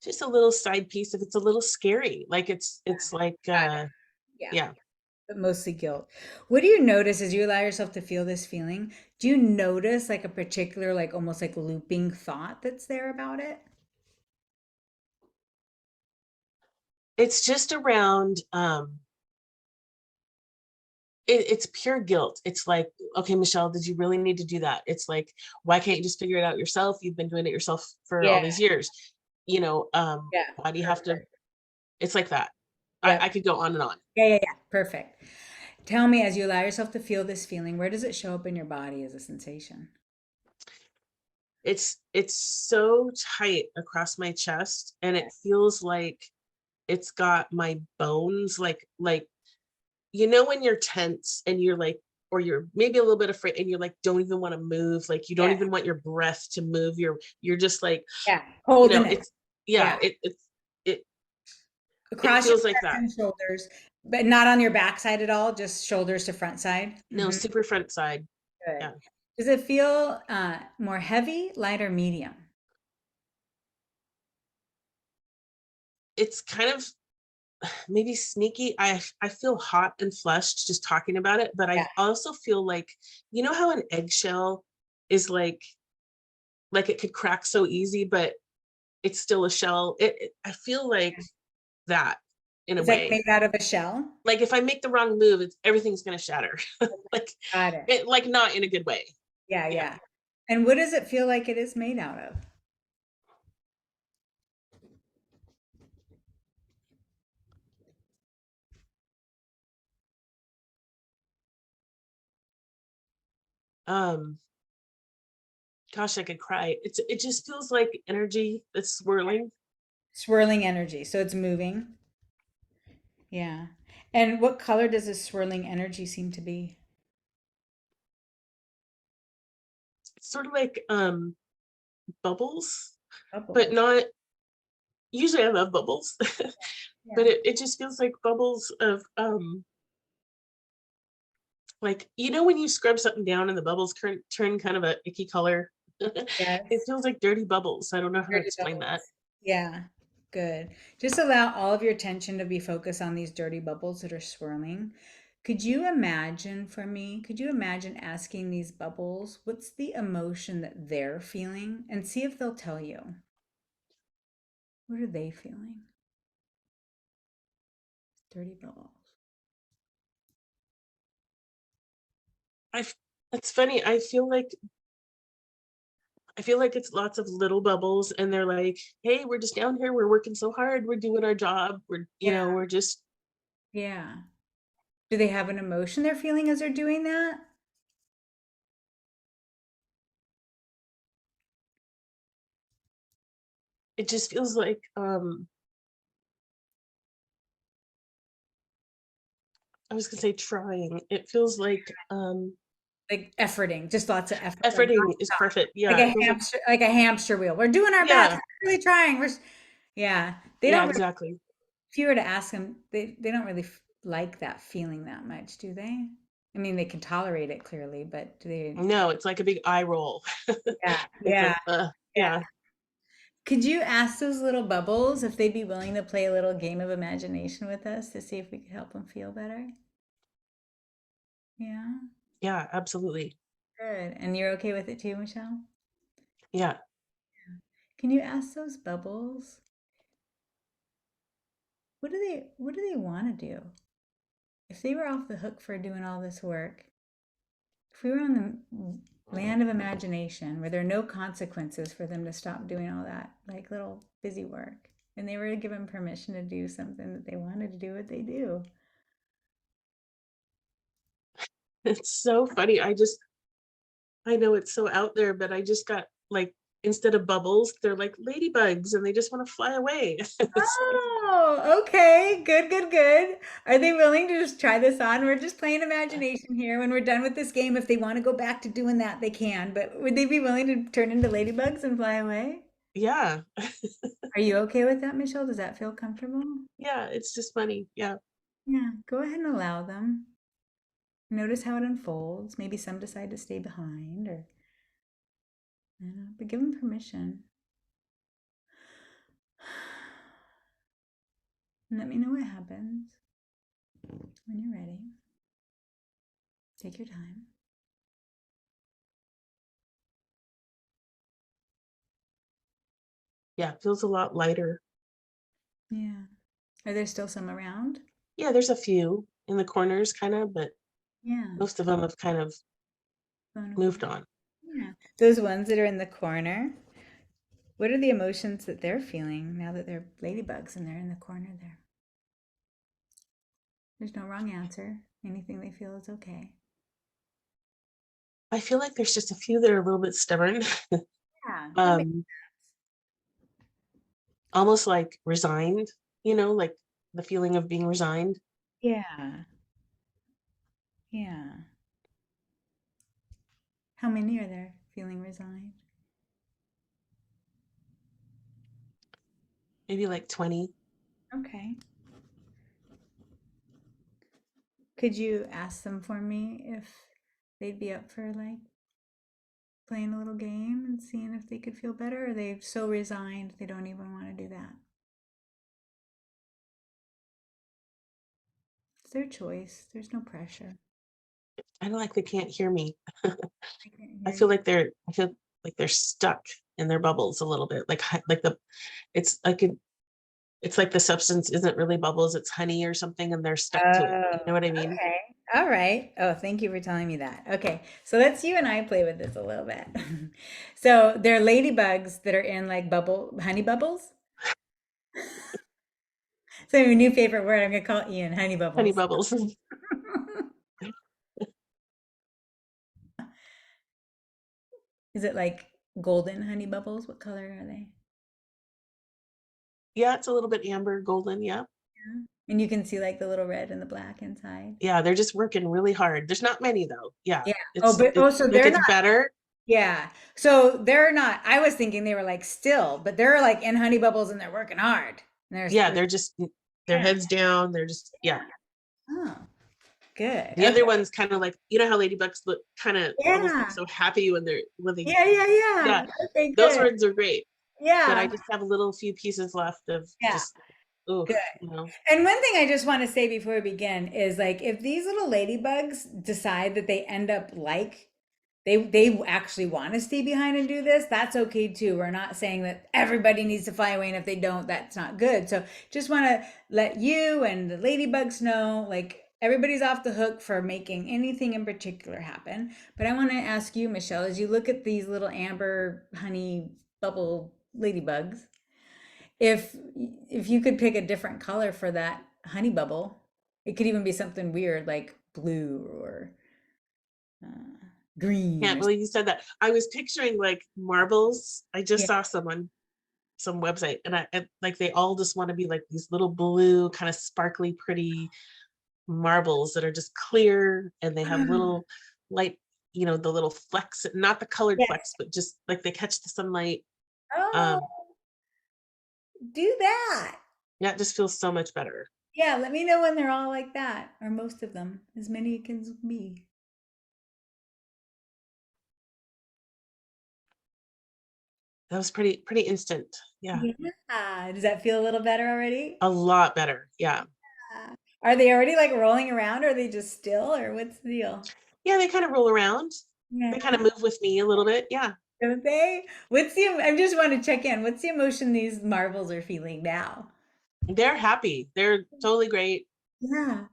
just a little side piece of it's a little scary. Like it's like yeah. But mostly guilt. What do you notice as you allow yourself to feel this feeling? Do you notice like a particular, like almost like looping thought that's there about it? It's just around it's pure guilt. It's like, okay, Michelle, did you really need to do that? It's like, why can't you just figure it out yourself? You've been doing it yourself for all these years. Why do you have to? It's like that. I could go on and on. Yeah. Perfect. Tell me, as you allow yourself to feel this feeling, where does it show up in your body as a sensation? It's so tight across my chest, and it feels like it's got my bones like when you're tense and you're like, or you're maybe a little bit afraid and you're like, don't even want to move, like you don't even want your breath to move, you're just like holding it across feels your like that. And shoulders, but not on your backside at all, just shoulders to front side. No, super front side. Good. Yeah. Does it feel more heavy, light, or medium? It's kind of maybe sneaky. I feel hot and flushed just talking about it, but I also feel like, how an eggshell is like it could crack so easy, but it's still a shell. I feel like that in a way. Like made out of a shell? Like if I make the wrong move, everything's gonna shatter. Like Got it. Like not in a good way. Yeah. And what does it feel like it is made out of? Gosh, I could cry. It just feels like energy that's swirling. Swirling energy. So it's moving. Yeah. And what color does this swirling energy seem to be? It's sort of like bubbles, but not usually. I love bubbles. But it just feels like bubbles of like, when you scrub something down and the bubbles turn kind of a icky color. It feels like dirty bubbles. I don't know how to explain that. Yeah, good. Just allow all of your attention to be focused on these dirty bubbles that are swirling. Could you imagine asking these bubbles, what's the emotion that they're feeling, and see if they'll tell you. What are they feeling? Dirty bubbles. It's funny. I feel like it's lots of little bubbles, and they're like, hey, we're just down here, we're working so hard, we're doing our job, we're just. Yeah. Do they have an emotion they're feeling as they're doing that? it just feels like, I was gonna say trying. It feels like, Like efforting, just lots of effort. Like, efforting is perfect. Yeah. like it a feels hamster, like a hamster wheel. We're doing our Yeah. best. We're really trying. Yeah. They Yeah, don't really, exactly. if you were to ask them, they don't really like that feeling that much, do they? I mean, they can tolerate it clearly, but do they? No, it's like a big eye roll. Yeah. It's Yeah. like, yeah. Could you ask those little bubbles if they'd be willing to play a little game of imagination with us to see if we could help them feel better? Yeah. Yeah, absolutely. Good. And you're okay with it too, Michelle? Yeah. Can you ask those bubbles? What do they want to do? If they were off the hook for doing all this work, if we were on the land of imagination where there are no consequences for them to stop doing all that like little busy work, and they were given permission to do something that they wanted to do, what they do. It's so funny. I know it's so out there, but I just got like, instead of bubbles, they're like ladybugs and they just want to fly away. Oh, okay. Good, good, good. Are they willing to just try this on? We're just playing imagination here. When we're done with this game, if they want to go back to doing that, they can. But would they be willing to turn into ladybugs and fly away? Yeah. Are you okay with that, Michelle? Does that feel comfortable? Yeah, it's just funny. Yeah. Yeah, go ahead and allow them. Notice how it unfolds. Maybe some decide to stay behind or, but give them permission. And let me know what happens when you're ready. Take your time. Yeah, it feels a lot lighter. Yeah. Are there still some around? Yeah, there's a few in the corners kind of, but Yeah. most of them have kind of moved on. Yeah. Those ones that are in the corner, what are the emotions that they're feeling now that they're ladybugs and they're in the corner there? There's no wrong answer. Anything they feel is okay. I feel like there's just a few that are a little bit stubborn. Yeah. That makes Almost like resigned, like the feeling of being resigned. Yeah. Yeah. How many are there feeling resigned? Maybe like 20. Okay. Could you ask them for me if they'd be up for like playing a little game and seeing if they could feel better? Or are they so resigned they don't even want to do that? It's their choice. There's no pressure. I don't like they can't hear me. I can't I hear feel you. like they're stuck in their bubbles a little bit. It's like the substance isn't really bubbles, it's honey or something, and they're stuck to it. You know what I mean? Okay. All right. Oh, thank you for telling me that. Okay. So let's you and I play with this a little bit. So they're ladybugs that are in like honey bubbles. So my new favorite word, I'm gonna call Ian honey Honey bubbles. bubbles. Is it like golden honey bubbles? What color are they? Yeah, it's a little bit amber golden. Yeah. Yeah. And you can see like the little red and the black inside. Yeah, they're just working really hard. There's not many though. Yeah. Yeah. So It they're gets not. better. Yeah. So they're not. I was thinking they were like still, but they're like in honey bubbles and they're working hard. And Yeah, they're just their Yeah. heads down. They're just, yeah. Oh, good. The other one's kind of like, how ladybugs look kind of almost Yeah. like so happy when they Yeah. Okay, those good. words are great. But I Yeah. just have a little few pieces left of Yeah. just, ooh, Good. And one thing I just want to say before we begin is like if these little ladybugs decide that they end up like they actually want to stay behind and do this, that's okay too. We're not saying that everybody needs to fly away, and if they don't, that's not good. So just want to let you and the ladybugs know, like everybody's off the hook for making anything in particular happen. But I want to ask you, Michelle, as you look at these little amber honey bubble ladybugs, if you could pick a different color for that honey bubble, it could even be something weird like blue or green. Can't believe you said that. I was picturing like marbles. I just saw someone some website, and like they all just want to be like these little blue, kind of sparkly, pretty marbles that are just clear, and they have little light, the little flecks, not the colored Yes. flecks, but just like they catch the sunlight. Oh, do that. Yeah, it just feels so much better. Yeah, let me know when they're all like that, or most of them, as many can be. That was pretty instant. Yeah, Yeah. Does that feel a little better already? a lot better. Yeah. Are they already like rolling around, or are they just still, or what's the deal? Yeah, they kind of roll around. They kind of Yeah. move with me a little bit. Yeah. Don't they? I just want to check in. What's the emotion these marbles are feeling now? They're happy. They're totally great. Yeah.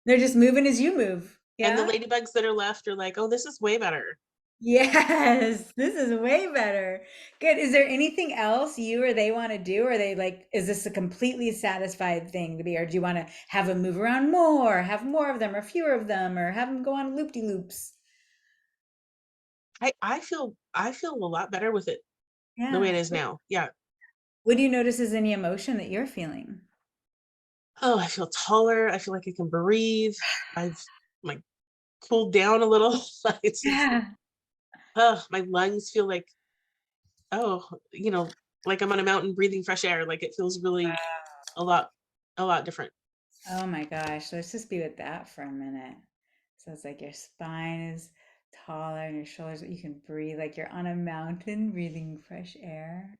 They're just moving as you move. And the Yeah. ladybugs that are left are like, oh, this is way better. Yes, this is way better. Good. Is there anything else you or they want to do? Or are they like, is this a completely satisfied thing to be, or do you want to have them move around more, have more of them or fewer of them, or have them go on loop-de-loops? I feel a lot better with it the way Yeah. it is now. Yeah. What do you notice is any emotion that you're feeling? Oh, I feel taller. I feel like I can breathe. I've like cooled down a little. It's just, Yeah. oh, my lungs feel like, oh, like I'm on a mountain breathing fresh air. Like it feels really a lot different. Oh my gosh. Let's just be with that for a minute. So it's like your spine is taller and your shoulders, you can breathe like you're on a mountain breathing fresh air.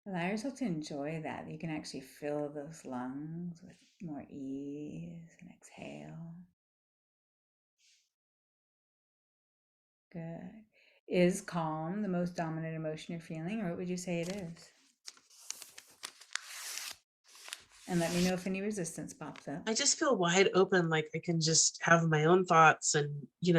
Allow yourself to enjoy that. You can actually fill those lungs with more ease and exhale. Good. Is calm the most dominant emotion you're feeling, or what would you say it is? And let me know if any resistance pops up. I just feel wide open, like I can just have my own thoughts and,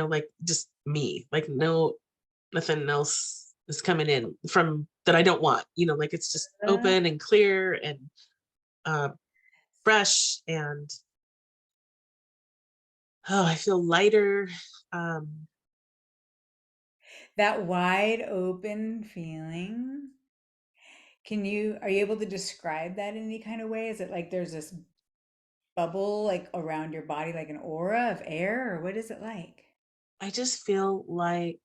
like just me, like nothing else is coming in from that I don't want, like it's just open and clear and fresh, and oh, I feel lighter. Um, That wide open feeling. Are you able to describe that in any kind of way? Is it like there's this bubble like around your body, like an aura of air, or what is it like? I just feel like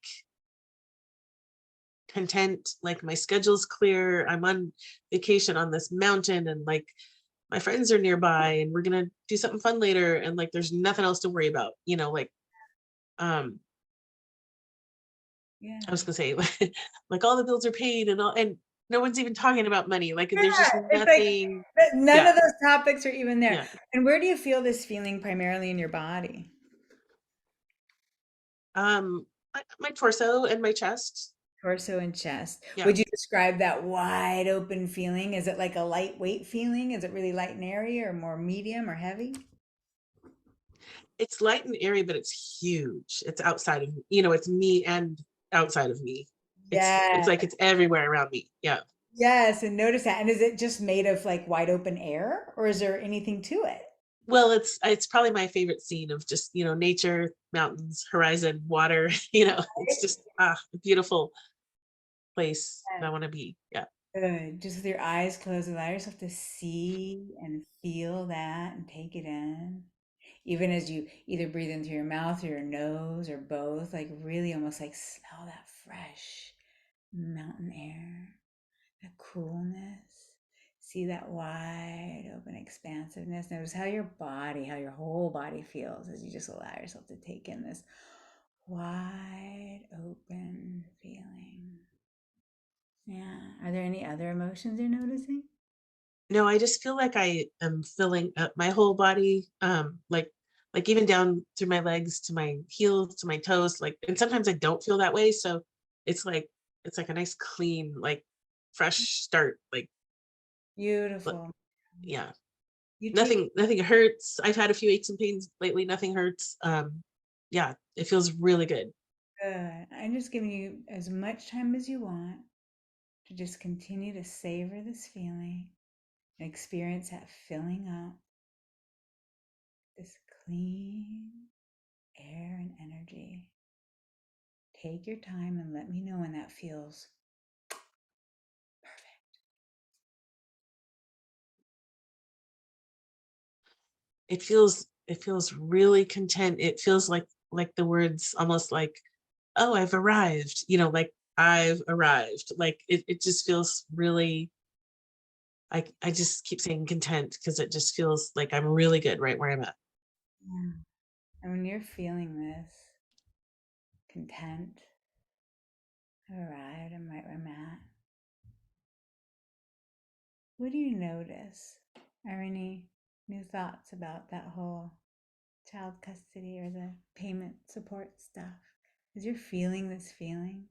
content, like my schedule's clear. I'm on vacation on this mountain, and like my friends are nearby, and we're gonna do something fun later, and like there's nothing else to worry about, like um Yeah. I was gonna say like all the bills are paid and all, and no one's even talking about money. Like there's just Yeah, it's like nothing. none Yeah. of those topics are even there. Yeah. And where do you feel this feeling primarily in your body? My torso and my chest. Torso and chest. Yeah. Would you describe that wide open feeling? Is it like a lightweight feeling? Is it really light and airy, or more medium or heavy? It's light and airy, but it's huge. It's outside of me, it's me and outside of me. It's Yeah. like it's everywhere around me. Yeah. Yes, and notice that. And is it just made of like wide open air, or is there anything to it? Well, it's probably my favorite scene of just, nature, mountains, horizon, water, it's just a beautiful place that I want to be. Yeah. Good. Just with your eyes closed, allow yourself to see and feel that and take it in. Even as you either breathe in through your mouth or your nose or both, like really almost like smell that fresh mountain air, that coolness. See that wide open expansiveness. Notice how your whole body feels as you just allow yourself to take in this wide open feeling. Yeah. Are there any other emotions you're noticing? No, I just feel like I am filling up my whole body, like even down through my legs to my heels to my toes, like, and sometimes I don't feel that way, so it's like a nice clean, like fresh start, like Beautiful. yeah, You take nothing hurts. I've had a few aches and pains lately, nothing hurts. Yeah, it feels really good. good. I'm just giving you as much time as you want to just continue to savor this feeling and experience that filling up this clean air and energy. Take your time and let me know when that feels perfect. it feels really content. It feels like the words almost like, oh, I've arrived, like I've arrived. Like it just feels really, I just keep saying content because it just feels like I'm really good right where I'm at. Yeah. And when you're feeling this content, all right, I'm right where I'm at. What do you notice? Are any new thoughts about that whole child custody or the payment support stuff? As you're feeling this feeling,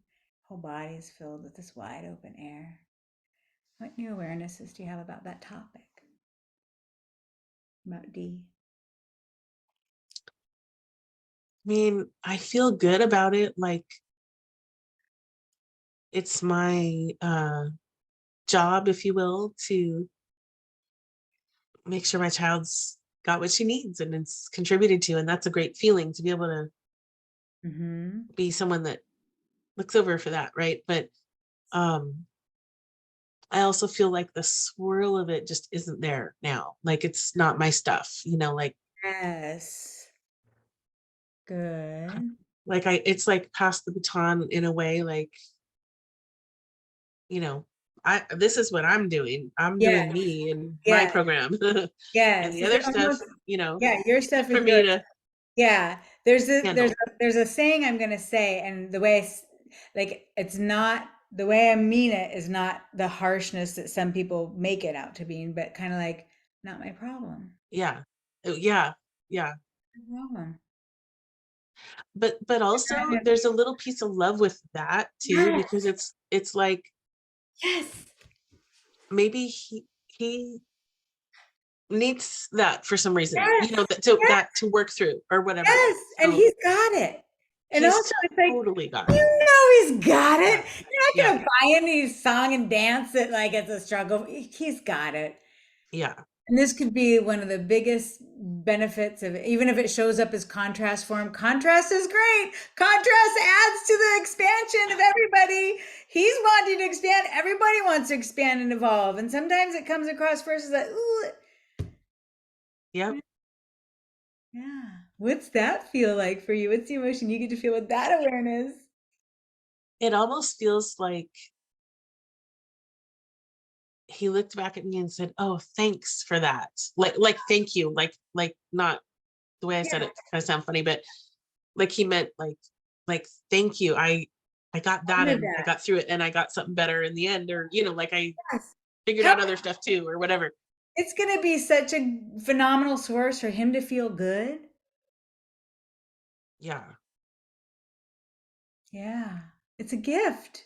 whole body is filled with this wide open air. What new awarenesses do you have about that topic? About D? I mean, I feel good about it. Like it's my job, if you will, to make sure my child's got what she needs and it's contributed to. And that's a great feeling to be able to be someone that looks over for that, right? But I also feel like the swirl of it just isn't there now. Like it's not my stuff, like Yes. Good. it's like pass the baton in a way, like, this is what I'm doing. I'm doing Yes. me and my Yes. program. And Yes. the Is other it stuff, almost, yeah, your stuff for is me yours. to Yeah. There's handle. there's a saying I'm gonna say, and the way like it's not the way I mean it is not the harshness that some people make it out to be, but kind of like not my problem. Yeah. Yeah. Yeah. No problem. But also there's a little piece of love with that too, Yes. because it's like Yes. maybe he needs that for some reason, Yes. that to work through or whatever. Yes. And So he's got it. And he's also it's like, totally got it. he's got it. You're not Yeah. gonna buy any song and dance it like it's a struggle. He's got it. Yeah. And this could be one of the biggest benefits of it, even if it shows up as contrast form. Contrast is great. Contrast adds to the expansion of everybody. He's wanting to expand. Everybody wants to expand and evolve. And sometimes it comes across first as like, ooh. Yep. Yeah. What's that feel like for you? What's the emotion you get to feel with that awareness? It almost feels like he looked back at me and said, "Oh, thanks for that." Like thank you. Like not the way I said it kind of sound funny, but like he meant like thank you. I got that and I got through it and I got something better in the end, or like I Yes. figured out other stuff too or whatever. It's going to be such a phenomenal source for him to feel good. Yeah. Yeah. It's a gift.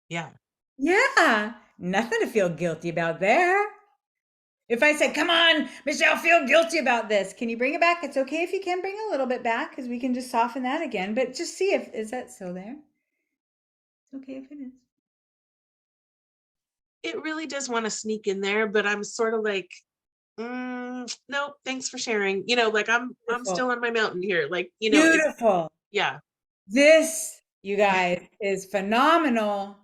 Yeah. Yeah. Nothing to feel guilty about there. If I said, come on, Michelle, feel guilty about this. Can you bring it back? It's okay if you can bring a little bit back because we can just soften that again. But just see is that still there? It's okay if it is. It really does want to sneak in there, but I'm sort of like, no, thanks for sharing. Like I'm still on my mountain here. Like, Beautiful. Yeah. This, you guys, is phenomenal.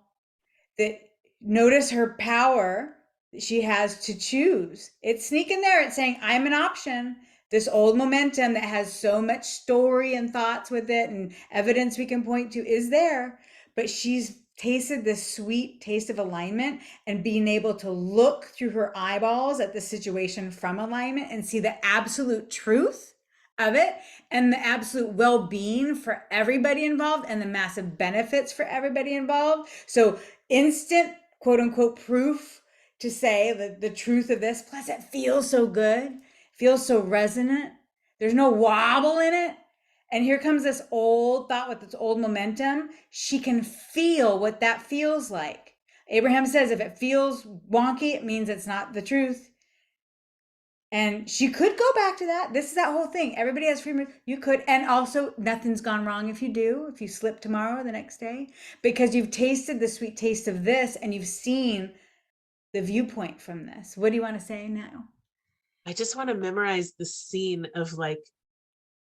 That notice her power that she has to choose. It's sneaking there. It's saying, I'm an option. This old momentum that has so much story and thoughts with it and evidence we can point to is there. But she's tasted this sweet taste of alignment and being able to look through her eyeballs at the situation from alignment and see the absolute truth of it and the absolute well-being for everybody involved and the massive benefits for everybody involved. So instant quote unquote proof to say the truth of this. Plus it feels so good, feels so resonant. There's no wobble in it. And here comes this old thought with its old momentum. She can feel what that feels like. Abraham says if it feels wonky, it means it's not the truth. And she could go back to that. This is that whole thing. Everybody has freedom. You could. And also, nothing's gone wrong if you do, if you slip tomorrow or the next day, because you've tasted the sweet taste of this and you've seen the viewpoint from this. What do you want to say now? I just want to memorize the scene of like,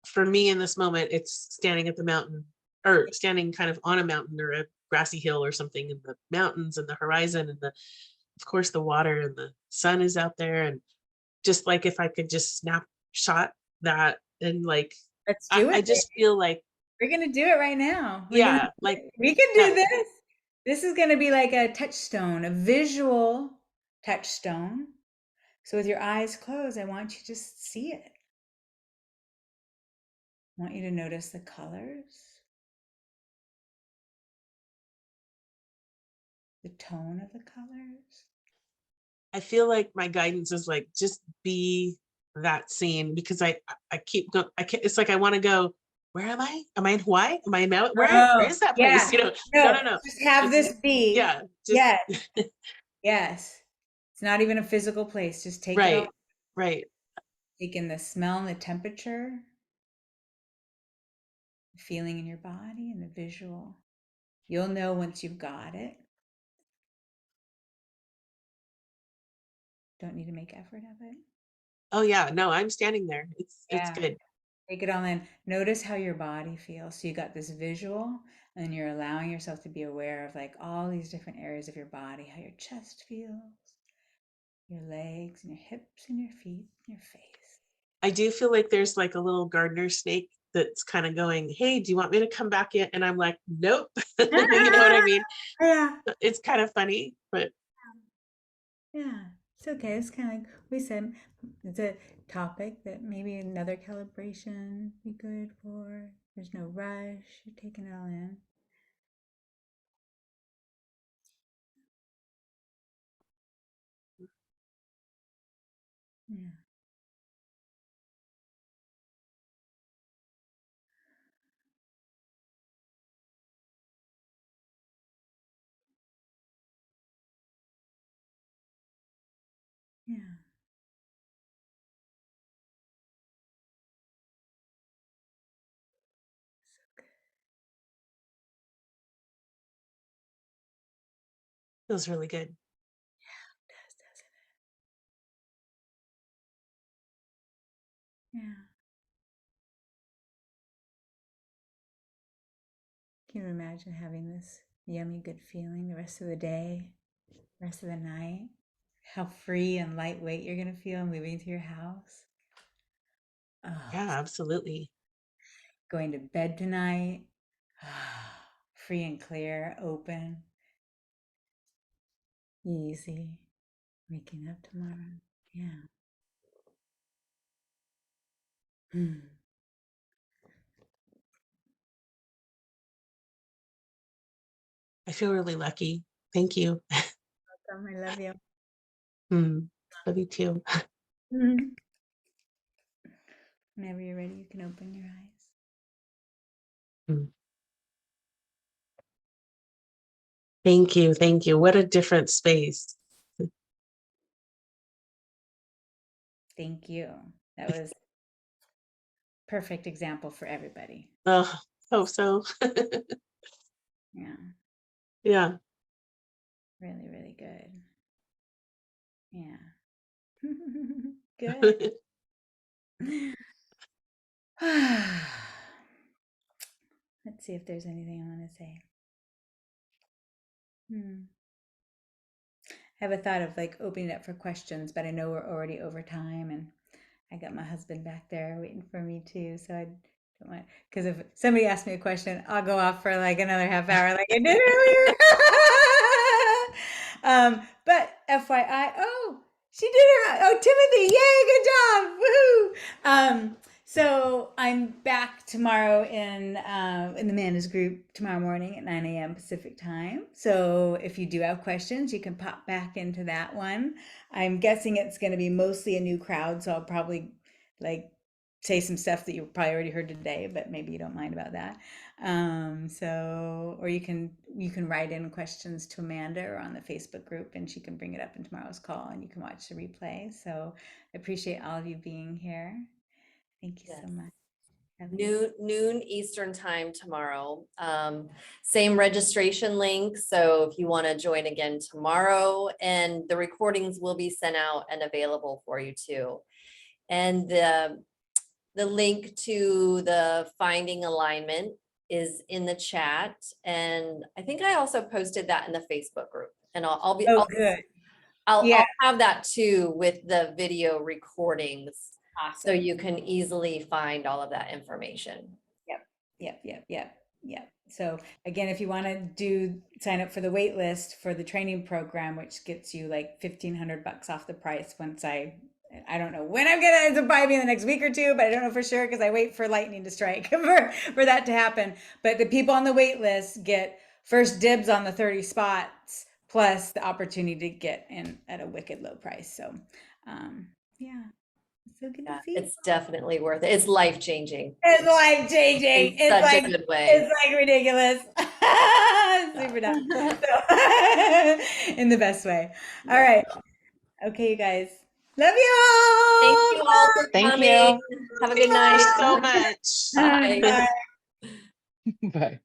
for me in this moment, it's standing at the mountain or standing kind of on a mountain or a grassy hill or something in the mountains and the horizon and of course, the water and the sun is out there. And just like if I could just snapshot that and like, Let's do I it. just feel like, We're gonna do it right now. yeah, like We can do that. this. This is gonna be like a touchstone, a visual touchstone. So with your eyes closed, I want you to just see it. I want you to notice the colors, the tone of the colors. I feel like my guidance is like, just be that scene, because I keep going, it's like, I want to go, where am I? Am I in Hawaii? Am I in Maui? Where is that place? Yeah. No. Just have It's- this be. Yeah. Just, Yes. Yes. It's not even a physical place. Just take it all. Right. Take in the smell and the temperature, the feeling in your body and the visual. You'll know once you've got it. Don't need to make effort of it. Oh yeah. No, I'm standing there. It's Yeah. good. Take it all in. Notice how your body feels. So you got this visual and you're allowing yourself to be aware of like all these different areas of your body, how your chest feels, your legs and your hips and your feet and your face. I do feel like there's like a little gardener snake that's kind of going, hey, do you want me to come back in? And I'm like, nope. You know what I mean? Yeah. It's kind of funny, but Yeah. It's okay. It's kind of like we said, it's a topic that maybe another calibration be good for. There's no rush. You're taking it all in. Yeah. Yeah. feels really good. Does, doesn't it? Yeah. Can you imagine having this yummy, good feeling the rest of the day, rest of the night? How free and lightweight you're going to feel moving to your house. Oh, Yeah, absolutely. going to bed tonight. Free and clear, open, easy. Waking up tomorrow. Yeah. I feel really lucky. Thank you. Welcome. I love you. Love you too. Whenever you're ready, you can open your eyes. Thank you. Thank you. What a different space. Thank you. That was perfect example for everybody. Oh, hope so. Yeah. Yeah. Really, really good. Yeah. Good. Let's see if there's anything I want to say. I have a thought of like opening it up for questions, but I know we're already over time and I got my husband back there waiting for me too. So I don't want, because if somebody asks me a question, I'll go off for like another half hour like I did earlier. But FYI, oh, she did her, oh, Timothy, yay, good job, woohoo. So I'm back tomorrow in the Manda's group tomorrow morning at 9 a.m. Pacific time. So if you do have questions, you can pop back into that one. I'm guessing it's going to be mostly a new crowd, so I'll probably like say some stuff that you probably already heard today, but maybe you don't mind about that. Or you can write in questions to Amanda or on the Facebook group, and she can bring it up in tomorrow's call, and you can watch the replay. So I appreciate all of you being here. Thank you so much. Noon Eastern time tomorrow. Same registration link. So if you want to join again tomorrow, and the recordings will be sent out and available for you too. And the link to the finding alignment is in the chat. And I think I also posted that in the Facebook group. And I'll be Oh, good. I'll Yeah. have that too with the video recordings. So Awesome. you can easily find all of that information. Yep. So again, if you want to sign up for the wait list for the training program, which gets you like $1,500 off the price once I don't know when I'm gonna, it'll probably be in the next week or two, but I don't know for sure because I wait for lightning to strike for that to happen. But the people on the wait list get first dibs on the 30 spots plus the opportunity to get in at a wicked low price. So yeah. So good to see you. It's definitely worth it. It's life-changing. It's life changing. In It's such like a good way. it's like ridiculous. Super dumb. So, in the best way. All right. Okay, you guys. Love you all. Thank you all for Thank coming. you. Have a good night. So much. Bye. Bye. Bye.